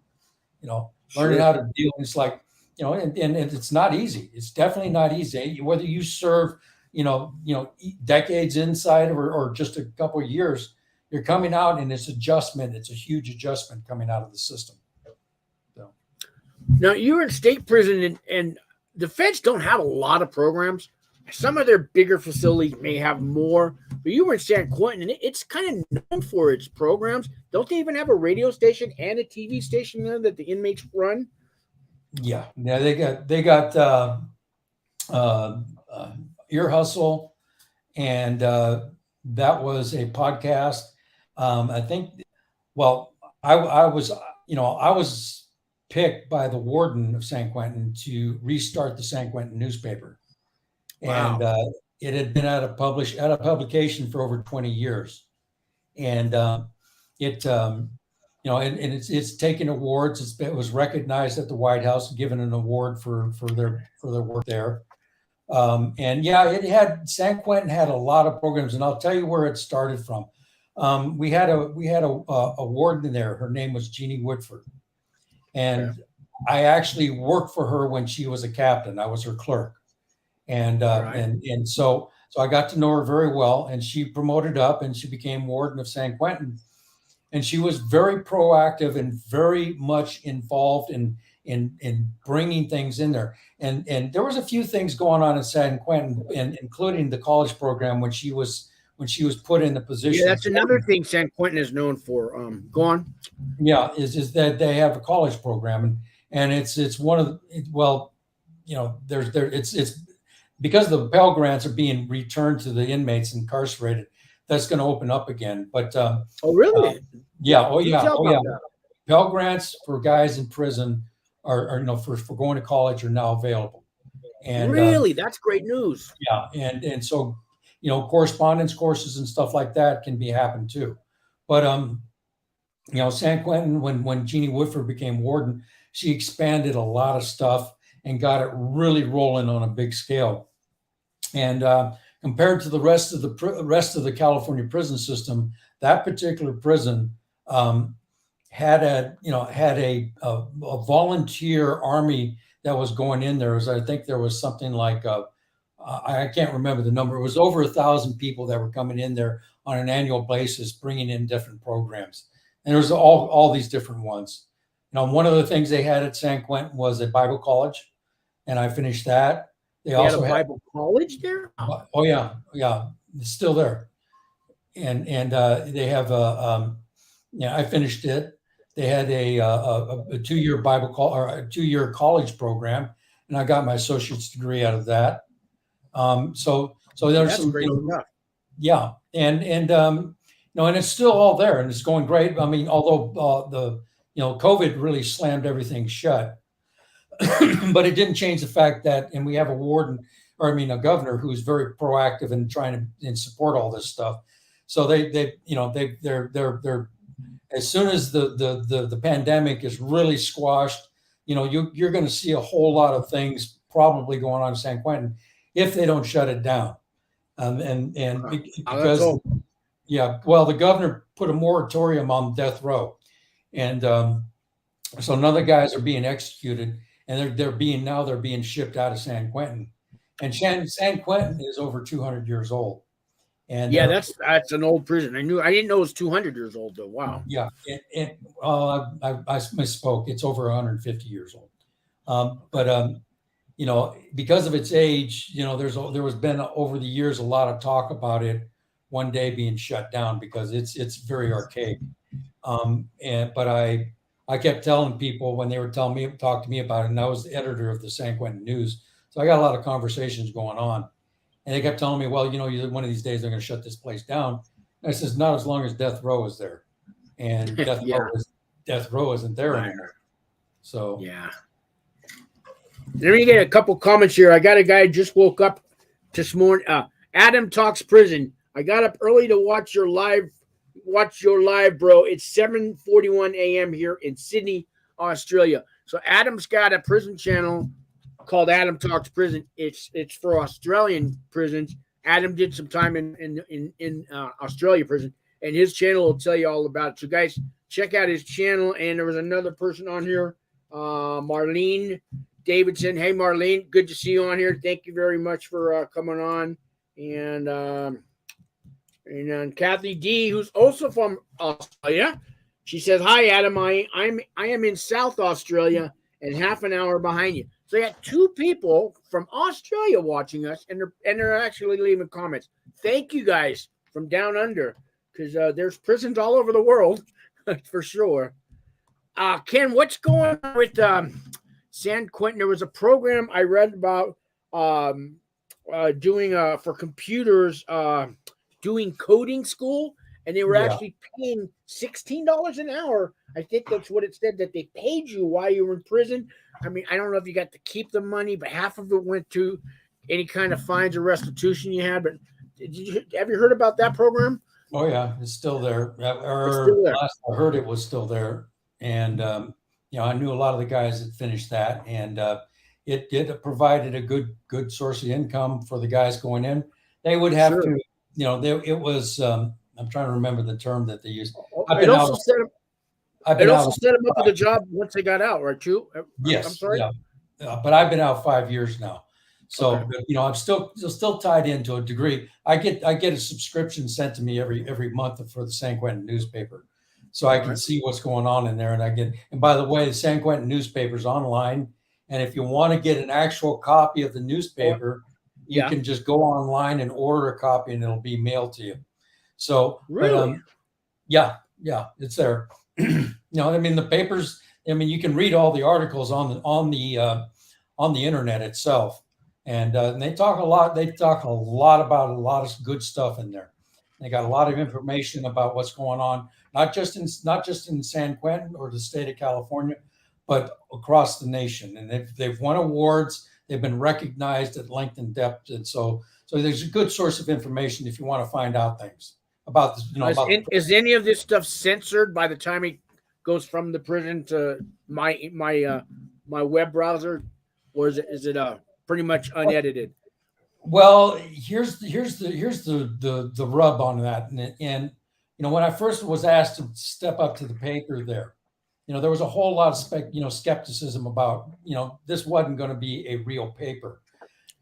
Learning how to deal. It's like. And it's not easy. It's definitely not easy. Whether you serve, decades inside or just a couple of years, you're coming out and it's adjustment. It's a huge adjustment coming out of the system. So. Now you're in state prison and the feds don't have a lot of programs. Some of their bigger facilities may have more, but But you were in San Quentin, and it's kind of known for its programs. Don't they even have a radio station and a TV station there that the inmates run? Yeah, they got Ear Hustle, and that was a podcast. I think. Well, I was picked by the warden of San Quentin to restart the San Quentin newspaper, Wow. and it had been out of publication for over 20 years, and it's taken awards. It was recognized at the White House, given an award for their work there. San Quentin had a lot of programs, and I'll tell you where it started from. We had a warden there. Her name was Jeannie Woodford, and Okay. I actually worked for her when she was a captain. I was her clerk, and Right. and so I got to know her very well, and she promoted up, and she became warden of San Quentin, and she was very proactive and very much involved in bringing things in there. And there was a few things going on in San Quentin, including the college program when she was put in the position. Yeah, that's another thing San Quentin is known for. Go on. Yeah, is that they have a college program, and it's one of the, it's because the Pell Grants are being returned to the inmates incarcerated. That's going to open up again. But Oh, really? Pell Grants for guys in prison are for going to college are now available. And really, that's great news. Yeah, and so correspondence courses and stuff like that can be happen too. But San Quentin, when Jeannie Woodford became warden, she expanded a lot of stuff and got it really rolling on a big scale. And compared to the rest of the California prison system, that particular prison had a volunteer army that was going in there. I think there was something like I can't remember the number. It was over 1,000 people that were coming in there on an annual basis, bringing in different programs, and there was all these different ones. One of the things they had at San Quentin was a Bible college, and I finished that. They also had a Bible college there. Oh yeah, it's still there, and they have I finished it. They had a 2-year a 2-year college program, and I got my associate's degree out of that. So there's some great stuff. Yeah, and it's still all there, and it's going great. I mean, although COVID really slammed everything shut. But it didn't change the fact that, and we have a governor who's very proactive in trying to support all this stuff. So they're as soon as the pandemic is really squashed, you're going to see a whole lot of things probably going on in San Quentin if they don't shut it down. Because the governor put a moratorium on death row, and so none of the guys are being executed. And they're being shipped out of San Quentin, and San Quentin is over 200 years old. And that's an old prison. I didn't know it was 200 years old though. Wow. Yeah, I misspoke. It's over 150 years old. Because of its age, there was been over the years a lot of talk about it one day being shut down because it's very archaic. But I kept telling people when they were talk to me about it, and I was the editor of the San Quentin News, so I got a lot of conversations going on, and they kept telling me, well, one of these days they're going to shut this place down. And I says, not as long as death row is there, and death row isn't there anymore. So yeah. Let me get a couple comments here. I got a guy who just woke up this morning. Adam Talks Prison. I got up early to watch your live, bro. It's 7:41 a.m. here in Sydney, Australia. So Adam's got a prison channel called Adam Talks Prison. It's for Australian prisons. Adam did some time in Australia prison, and his channel will tell you all about it. So guys, check out his channel. And there was another person on here, Marlene Davidson. Hey Marlene, good to see you on here. Thank you very much for coming on. And Kathy D, who's also from Australia, she says, "Hi, Adam. I am in South Australia and half an hour behind you." So I got 2 people from Australia watching us, and they're actually leaving comments. Thank you guys from down under, because there's prisons all over the world, for sure. Ken, what's going on with San Quentin? There was a program I read about doing for computers, doing coding school, and they were actually paying $16 an hour. I think that's what it said, that they paid you while you were in prison. I mean, I don't know if you got to keep the money, but half of it went to any kind of fines or restitution you had. But have you heard about that program? Oh yeah, it's still there. Last I heard, it was still there. And I knew a lot of the guys that finished that, and it provided a good source of income for the guys going in. They would have to, it was. I'm trying to remember the term that they used. It also set them up with a job once they got out, right? Too. Yes. I'm sorry. Yeah. But I've been out 5 years now, so I'm still tied into a degree. I get a subscription sent to me every month for the San Quentin newspaper. So I can see what's going on in there. And by the way, the San Quentin newspaper is online. And if you want to get an actual copy of the newspaper, you can just go online and order a copy and it'll be mailed to you. So, really? It's there. The papers, you can read all the articles on the internet itself. And they talk a lot about a lot of good stuff in there. They got a lot of information about what's going on, not just in San Quentin or the state of California, but across the nation. And they've won awards. They've been recognized at length and depth. And so there's a good source of information if you want to find out things about this. Is any of this stuff censored by the time it goes from the prison to my web browser, or is it pretty much unedited? Well, here's the rub on that, and when I first was asked to step up to the paper there, there was a whole lot of skepticism about this wasn't going to be a real paper,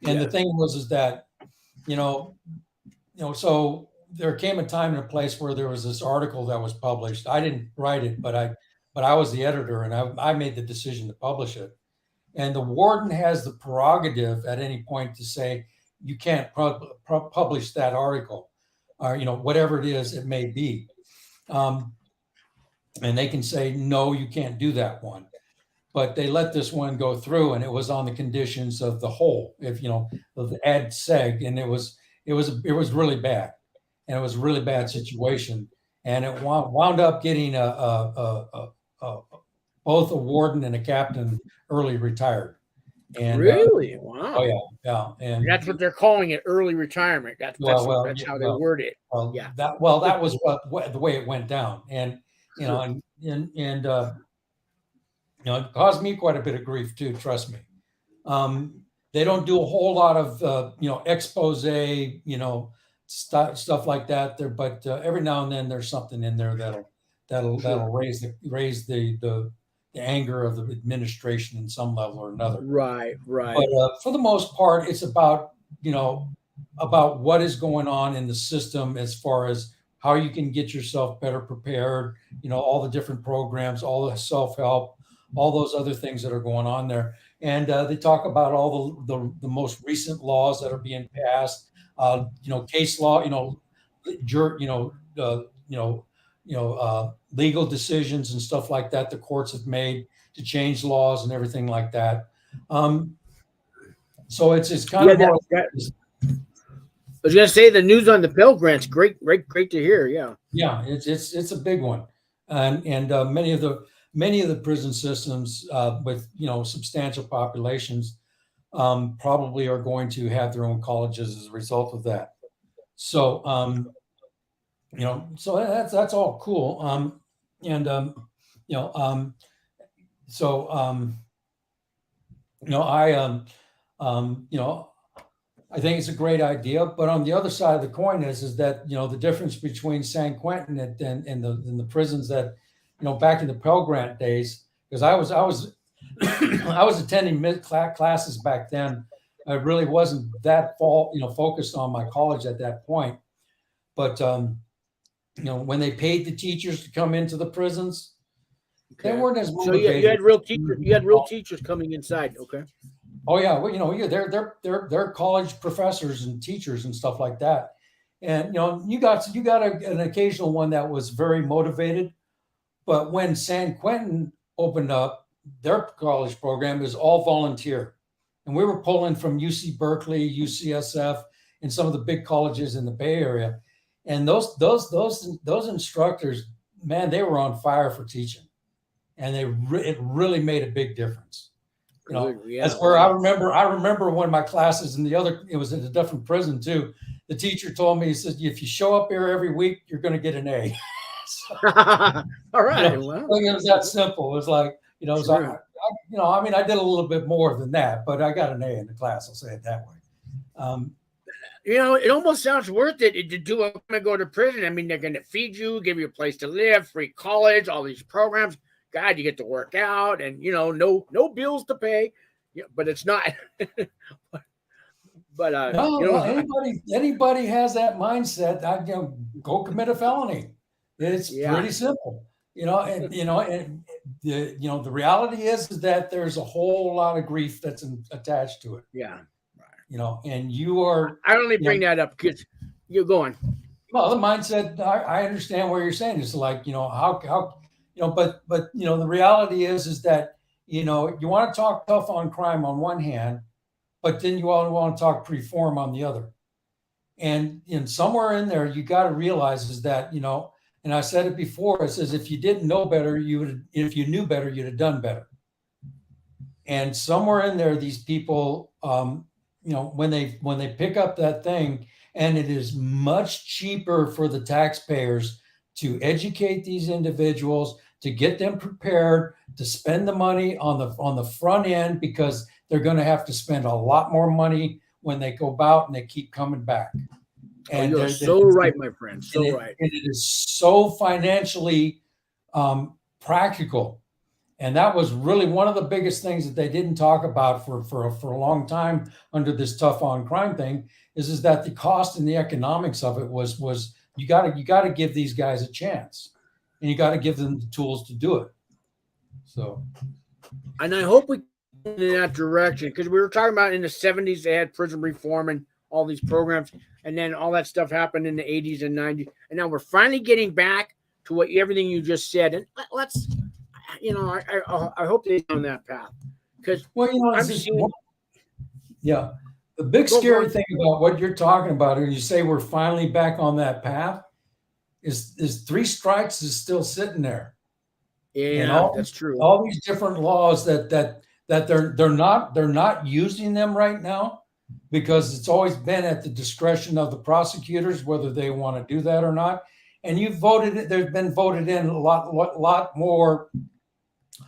and the thing was that so there came a time and a place where there was this article that was published. I didn't write it, but I was the editor, and I made the decision to publish it, and the warden has the prerogative at any point to say, you can't publish that article, or whatever it is it may be, and they can say no, you can't do that one. But they let this one go through, and it was on the conditions of the whole, of the ad seg, and it was really bad, and it was a really bad situation, and it wound up getting both a warden and a captain early retired. And really? Wow. Oh yeah. And that's what they're calling it, early retirement. That's how they word it. That was the way it went down. And it caused me quite a bit of grief too, trust me. They don't do a whole lot of expose, stuff like that there, but every now and then there's something in there that'll raise the anger of the administration in some level or another. Right. But for the most part, it's about what is going on in the system as far as how you can get yourself better prepared, all the different programs, all the self-help, all those other things that are going on there. And they talk about all the most recent laws that are being passed, case law, legal decisions and stuff like that the courts have made to change laws and everything like that. So it's kind of more. I was going to say the news on the Pell Grant's great to hear. Yeah, it's a big one, and many of the prison systems with substantial populations probably are going to have their own colleges as a result of that. So so that's all cool. I think it's a great idea, but on the other side of the coin is that the difference between San Quentin and the prisons that back in the Pell Grant days, because I was I was attending classes back then. I really wasn't that focused on my college at that point, but when they paid the teachers to come into the prisons, they weren't as motivated. So you had real teachers. You had real teachers coming inside. Okay. Oh yeah, well, they're college professors and teachers and stuff like that, And you got an occasional one that was very motivated, but when San Quentin opened up, their college program is all volunteer, and we were pulling from UC Berkeley, UCSF, and some of the big colleges in the Bay Area, and those instructors, man, they were on fire for teaching, and it really made a big difference. That's where I remember one of my classes it was in a different prison too. The teacher told me, he said, if you show up here every week, you're going to get an A. So, all right. It was that simple. It was like, sure. I did a little bit more than that, but I got an A in the class. I'll say it that way. It almost sounds worth it to go to prison. I mean, they're going to feed you, give you a place to live, free college, all these programs. God, you get to work out, and no bills to pay. Yeah, but it's not. Anybody has that mindset, go commit a felony. It's pretty simple, and the reality is that there's a whole lot of grief that's attached to it. Yeah. And you are. I only bring that up because you're going. Well, the mindset, I understand what you're saying. It's like, how but the reality is that, you want to talk tough on crime on one hand, but then you all want to talk pre-form on the other. And somewhere in there, you got to realize is that, and I said it before, it says, if you didn't know better, if you knew better, you'd have done better. And somewhere in there, these people, when they pick up that thing, and it is much cheaper for the taxpayers to educate these individuals, to get them prepared, to spend the money on the front end, because they're going to have to spend a lot more money when they go out and they keep coming back. And you're so right, my friend. So right. And it is so financially practical. And that was really one of the biggest things that they didn't talk about for a long time under this tough on crime thing is that the cost and the economics of it was you got to give these guys a chance, and you got to give them the tools to do it. So, and I hope we go in that direction, because we were talking about in the 70s they had prison reform and all these programs, and then all that stuff happened in the 80s and 90s, and now we're finally getting back to everything you just said. And let's, I hope they go on that path, because the big scary thing about what you're talking about, and you say we're finally back on that path, is 3 strikes is still sitting there. Yeah, that's true. All these different laws that they're not using them right now, because it's always been at the discretion of the prosecutors whether they want to do that or not. And there's been voted in a lot more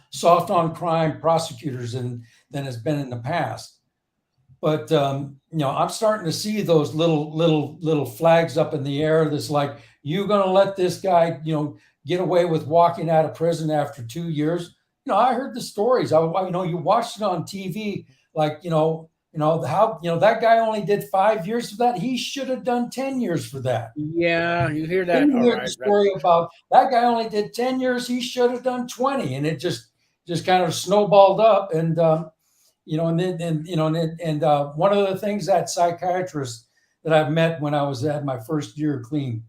soft on crime prosecutors than has been in the past. But I'm starting to see those little flags up in the air. That's like, you're going to let this guy, get away with walking out of prison after 2 years. I heard the stories. You watched it on TV, like, how that guy only did 5 years for that. He should have done 10 years for that. Yeah, you hear that. You hear the story about that guy only did 10 years. He should have done 20, and it just kind of snowballed up. And one of the things that psychiatrist that I've met when I was at my first year clean,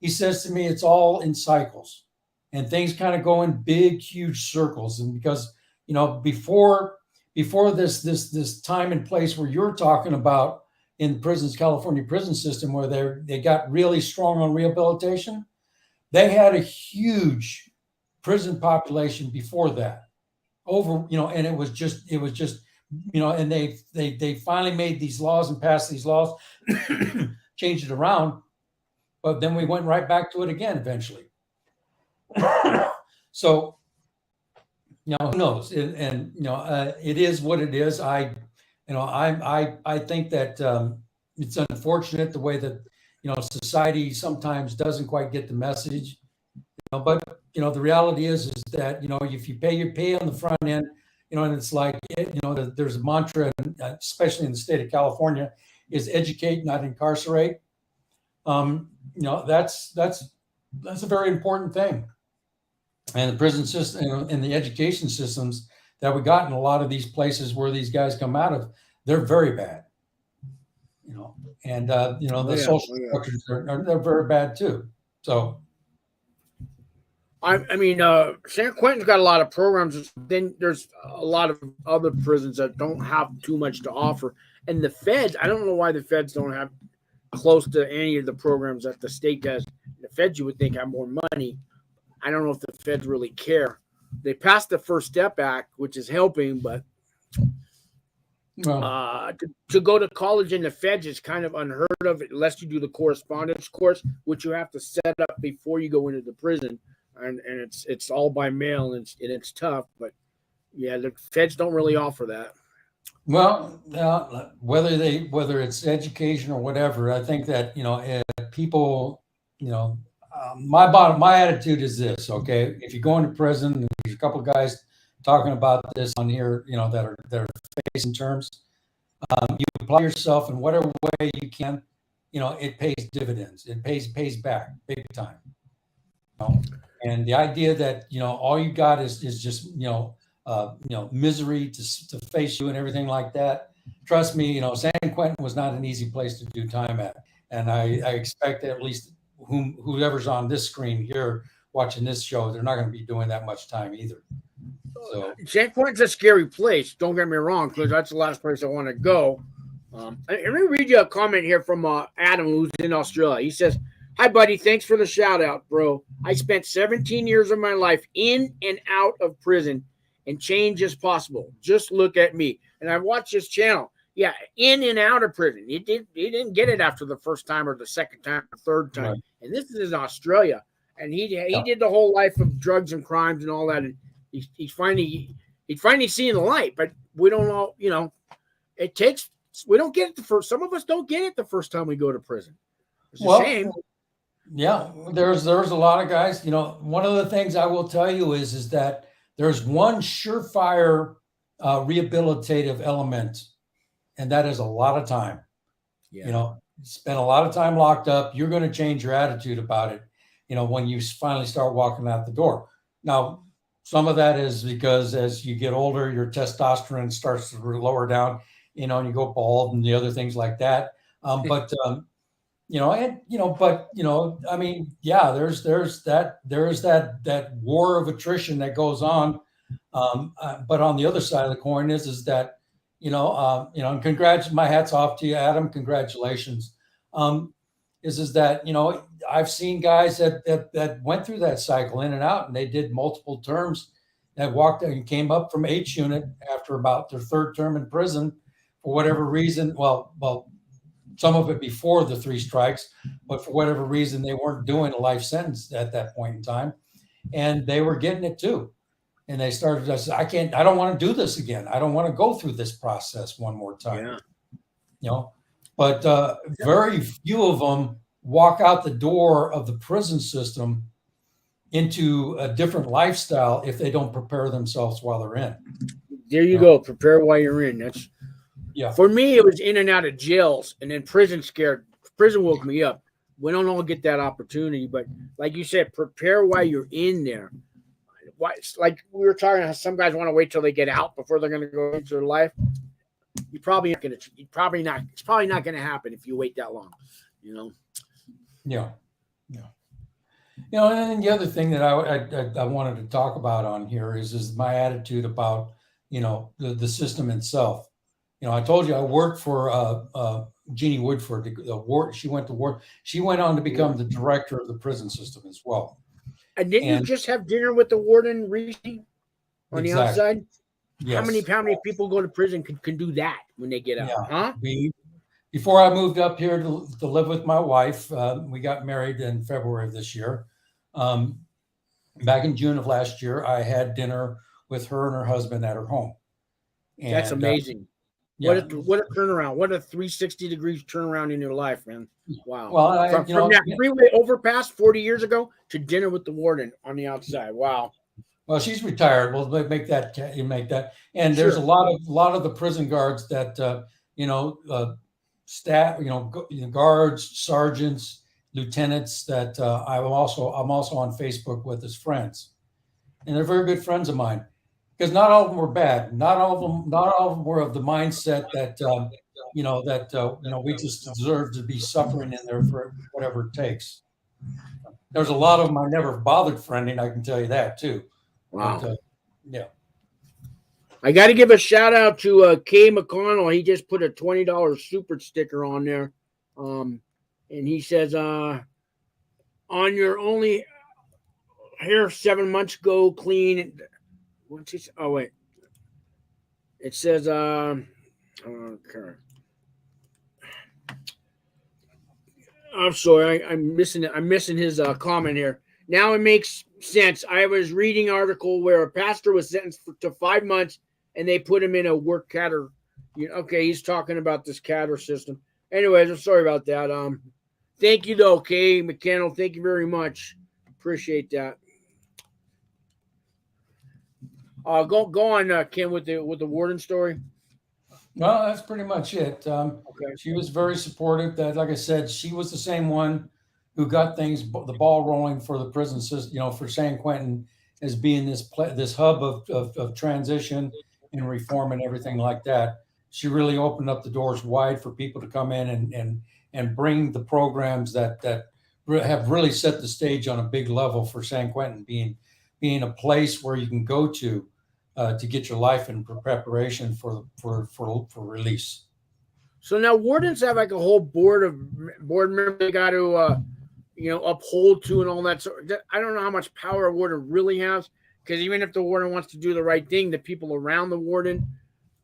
he says to me, it's all in cycles, and things kind of go in big, huge circles. And because, before this time and place where you're talking about in prisons, California prison system, where they got really strong on rehabilitation, they had a huge prison population before that. And it was just, and they finally made these laws and passed these laws, changed it around, but then we went right back to it again eventually. So, who knows? And it is what it is. I think that it's unfortunate the way that society sometimes doesn't quite get the message. But the reality is that if you pay on the front end, and it's like there's a mantra, especially in the state of California, is educate, not incarcerate. That's a very important thing. And the prison system and the education systems that we got in a lot of these places where these guys come out of, they're very bad. And the yeah, social yeah. structures they're very bad too. So I mean, San Quentin's got a lot of programs. Then there's a lot of other prisons that don't have too much to offer. And the feds, I don't know why the feds don't have close to any of the programs that the state does. The feds, you would think, have more money. I don't know if the feds really care. They passed the First Step Act, which is helping, but to go to college in the feds is kind of unheard of unless you do the correspondence course, which you have to set up before you go into the prison. And it's all by mail, and it's tough. But yeah, the feds don't really offer that. Well, whether it's education or whatever, I think that people, my attitude is this. Okay, if you go into prison, there's a couple of guys talking about this on here, that are facing terms. You apply yourself in whatever way you can. It pays dividends. It pays back big time. And the idea that all you got is just misery to face you and everything like that. Trust me, San Quentin was not an easy place to do time at, and I expect that at least whoever's on this screen here watching this show, they're not going to be doing that much time either. So San Quentin's a scary place. Don't get me wrong, because that's the last place I want to go. Let me read you a comment here from Adam, who's in Australia. He says, "Hi, buddy. Thanks for the shout out, bro. I spent 17 years of my life in and out of prison, and change is possible. Just look at me." And I watched his channel. Yeah, in and out of prison. He didn't get it after the first time or the second time or third time. Right. And this is in Australia. And he did the whole life of drugs and crimes and all that. And he's finally seeing the light. But we don't all, we don't get it the first. Some of us don't get it the first time we go to prison. It's a shame. Yeah, there's a lot of guys. One of the things I will tell you is that there's one surefire rehabilitative element, and that is a lot of time. Yeah. Spend a lot of time locked up. You're going to change your attitude about it, when you finally start walking out the door. Now, some of that is because as you get older, your testosterone starts to lower down, and you go bald and the other things like that. I mean, yeah, there's that war of attrition that goes on. But on the other side of the coin is that, and my hat's off to you, Adam. Congratulations. Is that, I've seen guys that went through that cycle in and out, and they did multiple terms that walked and came up from H unit after about their third term in prison for whatever reason. Well, some of it before the 3 strikes, but for whatever reason, they weren't doing a life sentence at that point in time, and they were getting it too. And they started to say, I don't want to do this again. I don't want to go through this process one more time. Yeah. But very few of them walk out the door of the prison system into a different lifestyle if they don't prepare themselves while they're in. There you go. Prepare while you're in. That's yeah. For me, it was in and out of jails, and then prison woke me up. We don't all get that opportunity, but like you said, prepare while you're in there. Like we were talking about, some guys want to wait till they get out before they're going to go into their life. It's probably not going to happen if you wait that long, Yeah. And the other thing that I wanted to talk about on here is my attitude about, the system itself. I told you I worked for Jeannie Woodford. She went on to become the director of the prison system as well. And didn't you just have dinner with the warden recently on the outside? Yes. How many people go to prison can do that when they get out? Yeah. Huh? Before I moved up here to live with my wife, we got married in February of this year. Back in June of last year, I had dinner with her and her husband at her home. And, that's amazing. Yeah. What a turnaround. What a 360 degrees turnaround in your life, man. Wow. Well, from that freeway overpass 40 years ago to dinner with the warden on the outside. Wow. Well, she's retired. We'll make that. And there's a lot of the prison guards that, staff, guards, sergeants, lieutenants that I'm also on Facebook with as friends. And they're very good friends of mine. Because not all of them were bad. Not all of them were of the mindset that, we just deserve to be suffering in there for whatever it takes. There's a lot of them I never bothered friending, I can tell you that too. Wow. But, yeah. I got to give a shout out to Kay McConnell. He just put a $20 super sticker on there. And he says, on your only hair 7 months ago clean. What's he say? Oh, wait. It says, okay. I'm sorry, I'm missing it. I'm missing his comment here. Now it makes sense. I was reading an article where a pastor was sentenced to 5 months, and they put him in a work catter. Okay, he's talking about this catter system. Anyways, I'm sorry about that. Thank you though, Kay McCannell. Thank you very much. Appreciate that. Go on, Ken, with the warden story. Well, that's pretty much it. Okay. She was very supportive. That, like I said, she was the same one who got the ball rolling for the prison system, for San Quentin as being this hub of transition and reform and everything like that. She really opened up the doors wide for people to come in and bring the programs that have really set the stage on a big level for San Quentin, being a place where you can go to get your life in preparation for release. So now wardens have like a whole board members they got to uphold to and all that. So I don't know how much power a warden really has, because even if the warden wants to do the right thing, the people around the warden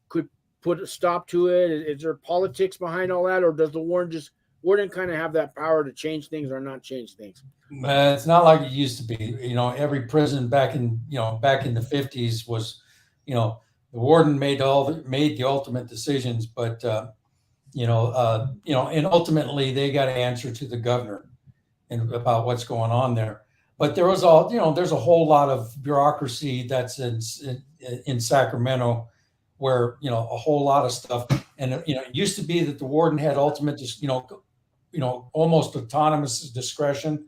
could put a stop to it. Is there politics behind all that, or does the warden kind of have that power to change things or not change things? It's not like it used to be. Every prison back in the 50s was, the warden made the ultimate decisions, but and ultimately they got to answer to the governor and about what's going on there. But there was there's a whole lot of bureaucracy that's in Sacramento, where a whole lot of stuff, and it used to be that the warden had ultimate, almost autonomous discretion.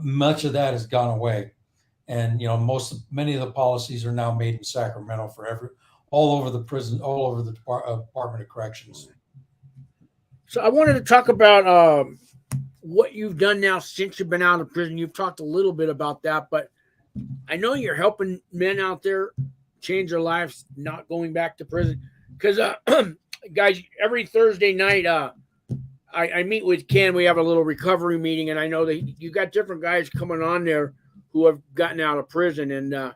Much of that has gone away, and many of the policies are now made in Sacramento for all over the prison, all over the Department of Corrections. So I wanted to talk about what you've done now since you've been out of prison. You've talked a little bit about that, but I know you're helping men out there change their lives, not going back to prison. Because guys, every Thursday night, I meet with Ken. We have a little recovery meeting, and I know that you got different guys coming on there who have gotten out of prison, and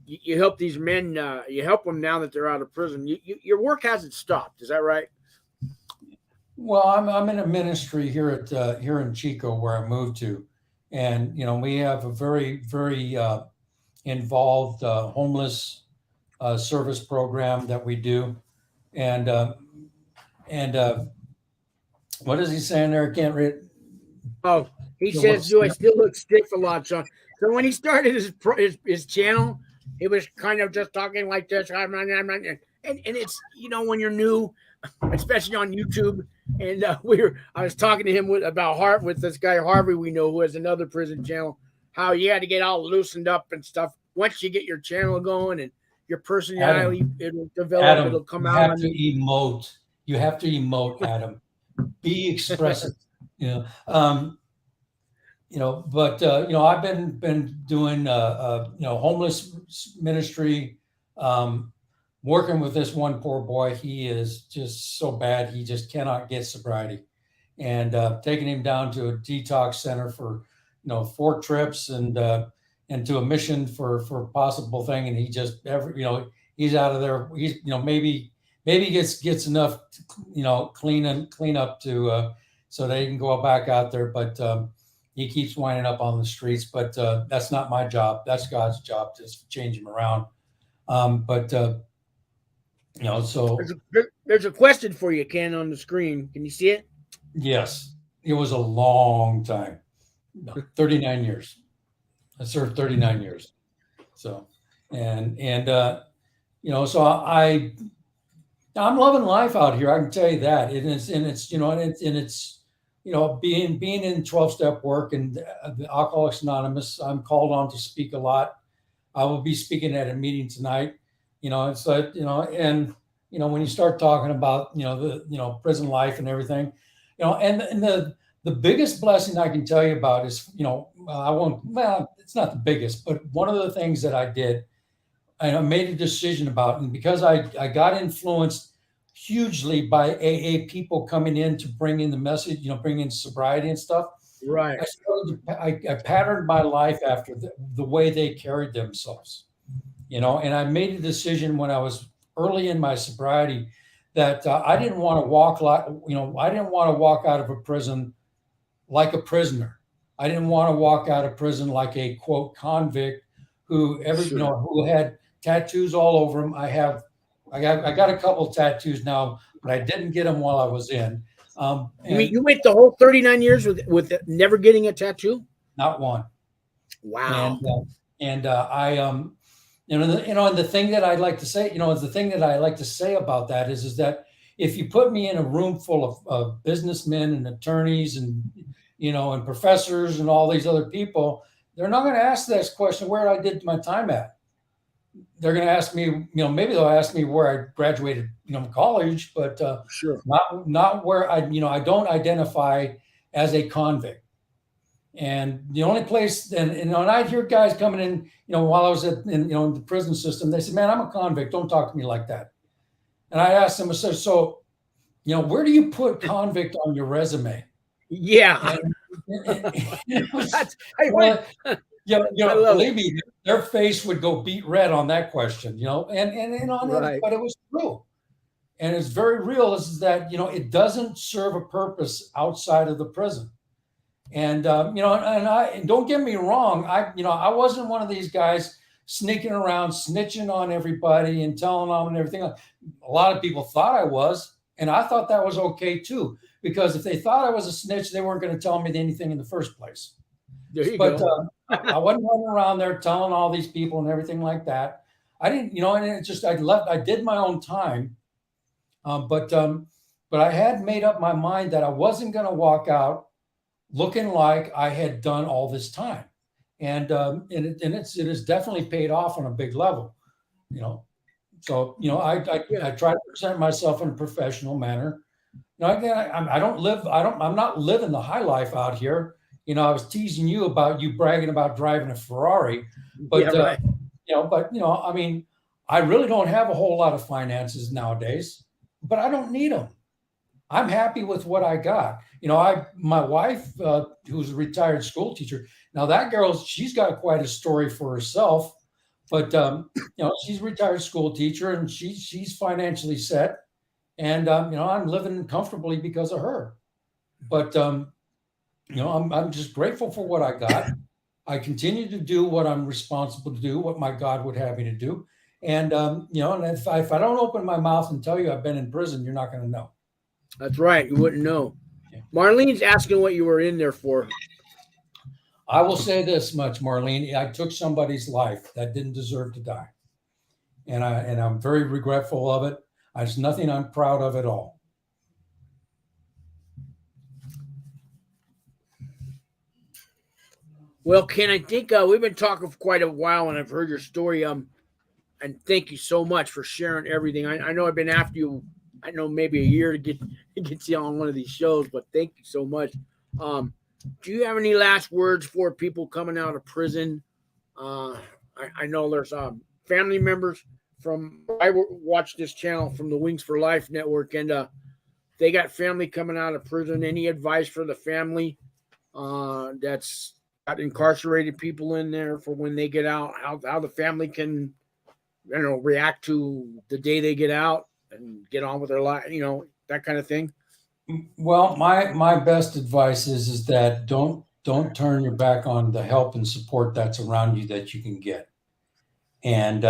you help these men. You help them now that they're out of prison. Your work hasn't stopped. Is that right? Well, I'm in a ministry here in Chico, where I moved to, and we have a very, very involved homeless service program that we do, and what is he saying there? I can't read. Oh, he says, "Do I still look stiff a lot, Sean?" So when he started his channel, he was kind of just talking like this, and it's when you're new, especially on YouTube. And I was talking to him about with this guy Harvey we know, who has another prison channel, how you had to get all loosened up and stuff. Once you get your channel going and your personality, it'll develop. Adam, it'll come out. You have to emote. You have to emote, Adam. Be expressive. But I've been doing homeless ministry. Working with this one poor boy, he is just so bad. He just cannot get sobriety, and taking him down to a detox center for 4 trips and to a mission for possible thing, and he just he's out of there. He's maybe gets enough clean up to so they can go back out there, but he keeps winding up on the streets. But that's not my job. That's God's job to change him around. So there's a question for you, Ken, on the screen. Can you see it? Yes, it was a long time. 39 years. I served 39 years. So, so I'm loving life out here. I can tell you that. It's being in 12-step work and the Alcoholics Anonymous. I'm called on to speak a lot. I will be speaking at a meeting tonight. It's like, and when you start talking about, the prison life and everything, and the biggest blessing I can tell you about is, it's not the biggest, but one of the things that I did, and I made a decision about, and because I got influenced hugely by AA people coming in to bring in the message, bring in sobriety and stuff. Right. I patterned my life after the way they carried themselves, and I made a decision when I was early in my sobriety that I didn't want to walk out of a prison like a prisoner. I didn't want to walk out of prison like a quote convict who who had tattoos all over him. I got a couple tattoos now, but I didn't get them while I was in. You went the whole 39 years with never getting a tattoo? Not one. Wow. And the thing that I'd like to say, the thing that I like to say about that is that if you put me in a room full of businessmen and attorneys and and professors and all these other people, they're not going to ask this question where I did my time at. They're going to ask me, maybe they'll ask me where I graduated, college, but sure, not where I don't identify as a convict. And the only place, and when I'd hear guys coming in, while I was in the prison system, they said, "Man, I'm a convict. Don't talk to me like that." And I asked them, I said, "So, where do you put convict on your resume?" Yeah. Believe me, their face would go beet red on that question, right. But it was true. And it's very real is that, it doesn't serve a purpose outside of the prison. And, and don't get me wrong. I wasn't one of these guys sneaking around, snitching on everybody and telling them and everything. A lot of people thought I was, and I thought that was okay too, because if they thought I was a snitch, they weren't going to tell me anything in the first place. There you go. I wasn't running around there telling all these people and everything like that. I didn't, and it just, I did my own time. But I had made up my mind that I wasn't going to walk out looking like I had done all this time. And it has definitely paid off on a big level, So, I try to present myself in a professional manner. I'm not living the high life out here. I was teasing you about you bragging about driving a Ferrari, but, right. I mean, I really don't have a whole lot of finances nowadays, but I don't need them. I'm happy with what I got. My wife, who's a retired school teacher, now that girl, she's got quite a story for herself, but, she's a retired school teacher and she's financially set. And, I'm living comfortably because of her. But, I'm just grateful for what I got. I continue to do what I'm responsible to do, what my God would have me to do. And, and if I don't open my mouth and tell you I've been in prison, you're not going to know. That's right. You wouldn't know. Yeah. Marlene's asking what you were in there for. I will say this much, Marlene. I took somebody's life that didn't deserve to die. And I'm very regretful of it. There's nothing I'm proud of at all. Well, Ken, I think we've been talking for quite a while, and I've heard your story. And thank you so much for sharing everything. I know I've been after you. I know maybe a year to get you on one of these shows, but thank you so much. Do you have any last words for people coming out of prison? I know there's family members I watch this channel from the Wings for Life network, and they got family coming out of prison. Any advice for the family that's got incarcerated people in there for when they get out, how the family can, react to the day they get out and get on with their life, that kind of thing? Well, my best advice is that don't turn your back on the help and support that's around you that you can get. And,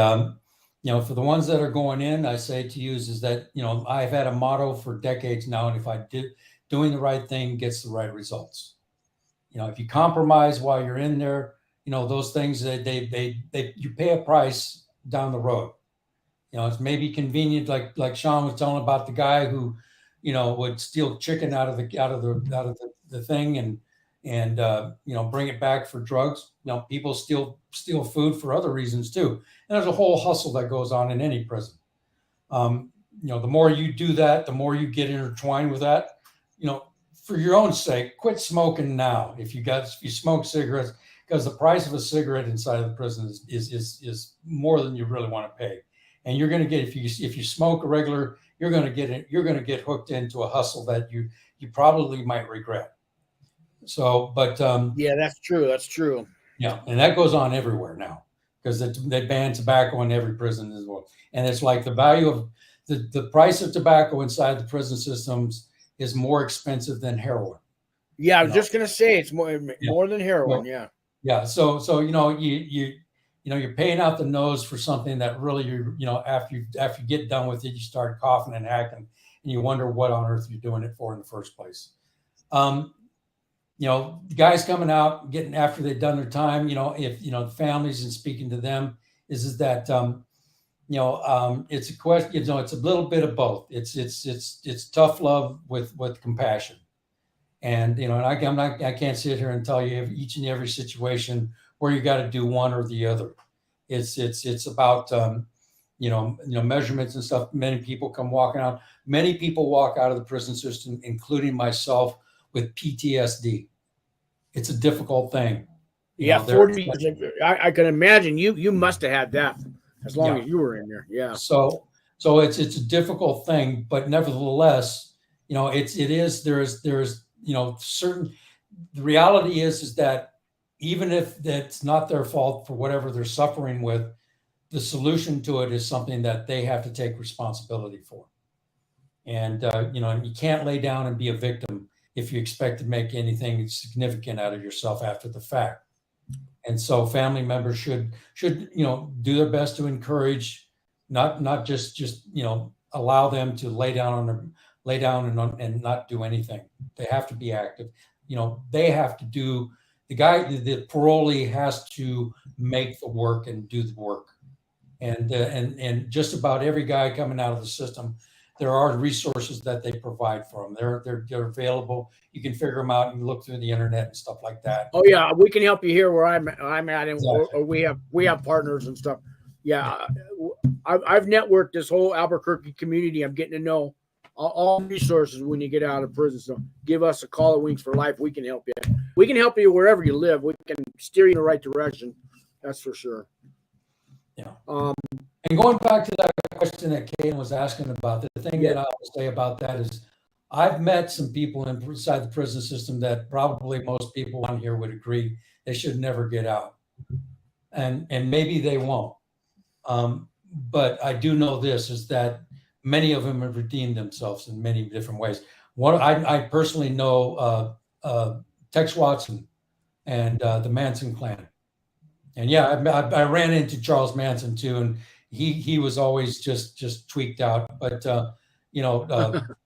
for the ones that are going in, I say to you is that, I've had a motto for decades now. And if doing the right thing gets the right results. If you compromise while you're in there, those things that you pay a price down the road. It's maybe convenient, like Sean was telling about the guy who, would steal chicken out of the thing and bring it back for drugs. People steal food for other reasons too. And there's a whole hustle that goes on in any prison. the more you do that, the more you get intertwined with that. For your own sake, quit smoking now. If you smoke cigarettes, because the price of a cigarette inside of the prison is more than you really want to pay. And you're going to get, if you smoke a regular, you're going to get hooked into a hustle that you probably might regret. So, but yeah, that's true. That's true. Yeah, and that goes on everywhere now because they ban tobacco in every prison as well. And it's like the value of the price of tobacco inside the prison systems is more expensive than heroin. Yeah, I was just gonna say it's more than heroin. Yeah. Yeah. So you're paying out the nose for something that really after you get done with it, you start coughing and hacking, and you wonder what on earth you're doing it for in the first place. Guys coming out, getting after they've done their time, if the families and speaking to them is that it's a question, it's a little bit of both. It's tough love with compassion. And I can't sit here and tell you each and every situation where you got to do one or the other. It's about measurements and stuff. Many people come walking out. Many people walk out of the prison system, including myself, with PTSD. It's a difficult thing. Yeah, 40 years. I can imagine you must have had that as long as you were in there. Yeah. So it's a difficult thing, but nevertheless, there's certain. The reality is that even if that's not their fault for whatever they're suffering with, the solution to it is something that they have to take responsibility for. And you can't lay down and be a victim if you expect to make anything significant out of yourself after the fact. And so family members should do their best to encourage, not just allow them to lay down and not do anything. They have to be active. They have to do, the parolee has to make the work and do the work. And just about every guy coming out of the system, there are resources that they provide for them. They're available. You can figure them out and look through the internet and stuff like that. Oh yeah, we can help you here where I'm at, and Exactly. or we have partners and stuff. Yeah, I've networked this whole Albuquerque community. I'm getting to know all resources when you get out of prison. So give us a call at Wings for Life. We can help you. We can help you wherever you live. We can steer you in the right direction. That's for sure. Yeah. And going back to that question that Kaden was asking about, the thing that I will say about that is I've met some people inside the prison system that probably most people on here would agree they should never get out. And maybe they won't. But I do know this is that many of them have redeemed themselves in many different ways. I personally know Tex Watson and the Manson clan. And yeah, I ran into Charles Manson too, and he was always just tweaked out. But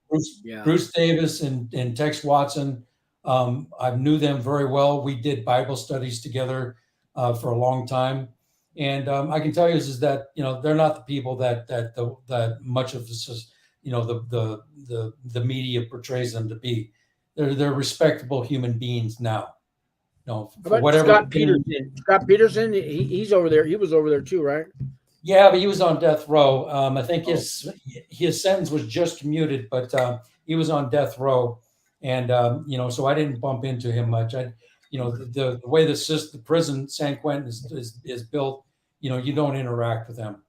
Bruce Davis and Tex Watson, I knew them very well. We did Bible studies together for a long time, and I can tell you is that they're not the people that much of this is the media portrays them to be. They're respectable human beings now. For whatever. Scott Peterson, he's over there. He was over there too, right? Yeah, but he was on death row. I think his sentence was just commuted, but he was on death row, and so I didn't bump into him much. The way the prison San Quentin is built, you don't interact with them.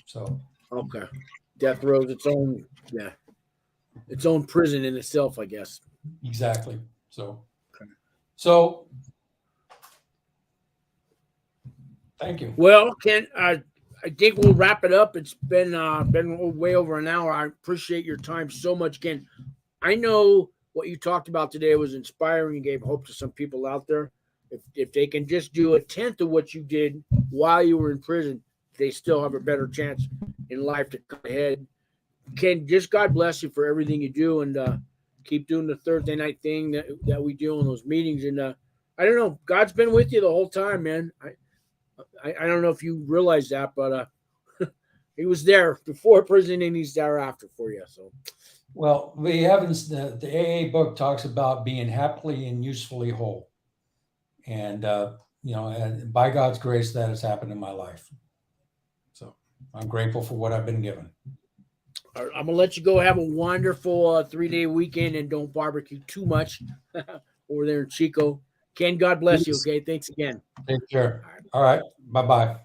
So okay, death row is its own prison in itself, I guess. Exactly. So okay. So thank you. Well, Ken, I think we'll wrap it up. It's been way over an hour. I appreciate your time so much, Ken. I know what you talked about today was inspiring and gave hope to some people out there. If they can just do a tenth of what you did while you were in prison, they still have a better chance in life to come ahead. Ken, just God bless you for everything you do, and keep doing the Thursday night thing that we do in those meetings. And I don't know, God's been with you the whole time, man. I don't know if you realize that, but he was there before prison and he's there after for you. So, well, we haven't. The AA book talks about being happily and usefully whole, and and by God's grace, that has happened in my life. So I'm grateful for what I've been given. I'm gonna let you go. Have a wonderful 3-day weekend, and don't barbecue too much over there in Chico. Ken, God bless you. Okay, thanks again. Take care. All right. Bye-bye.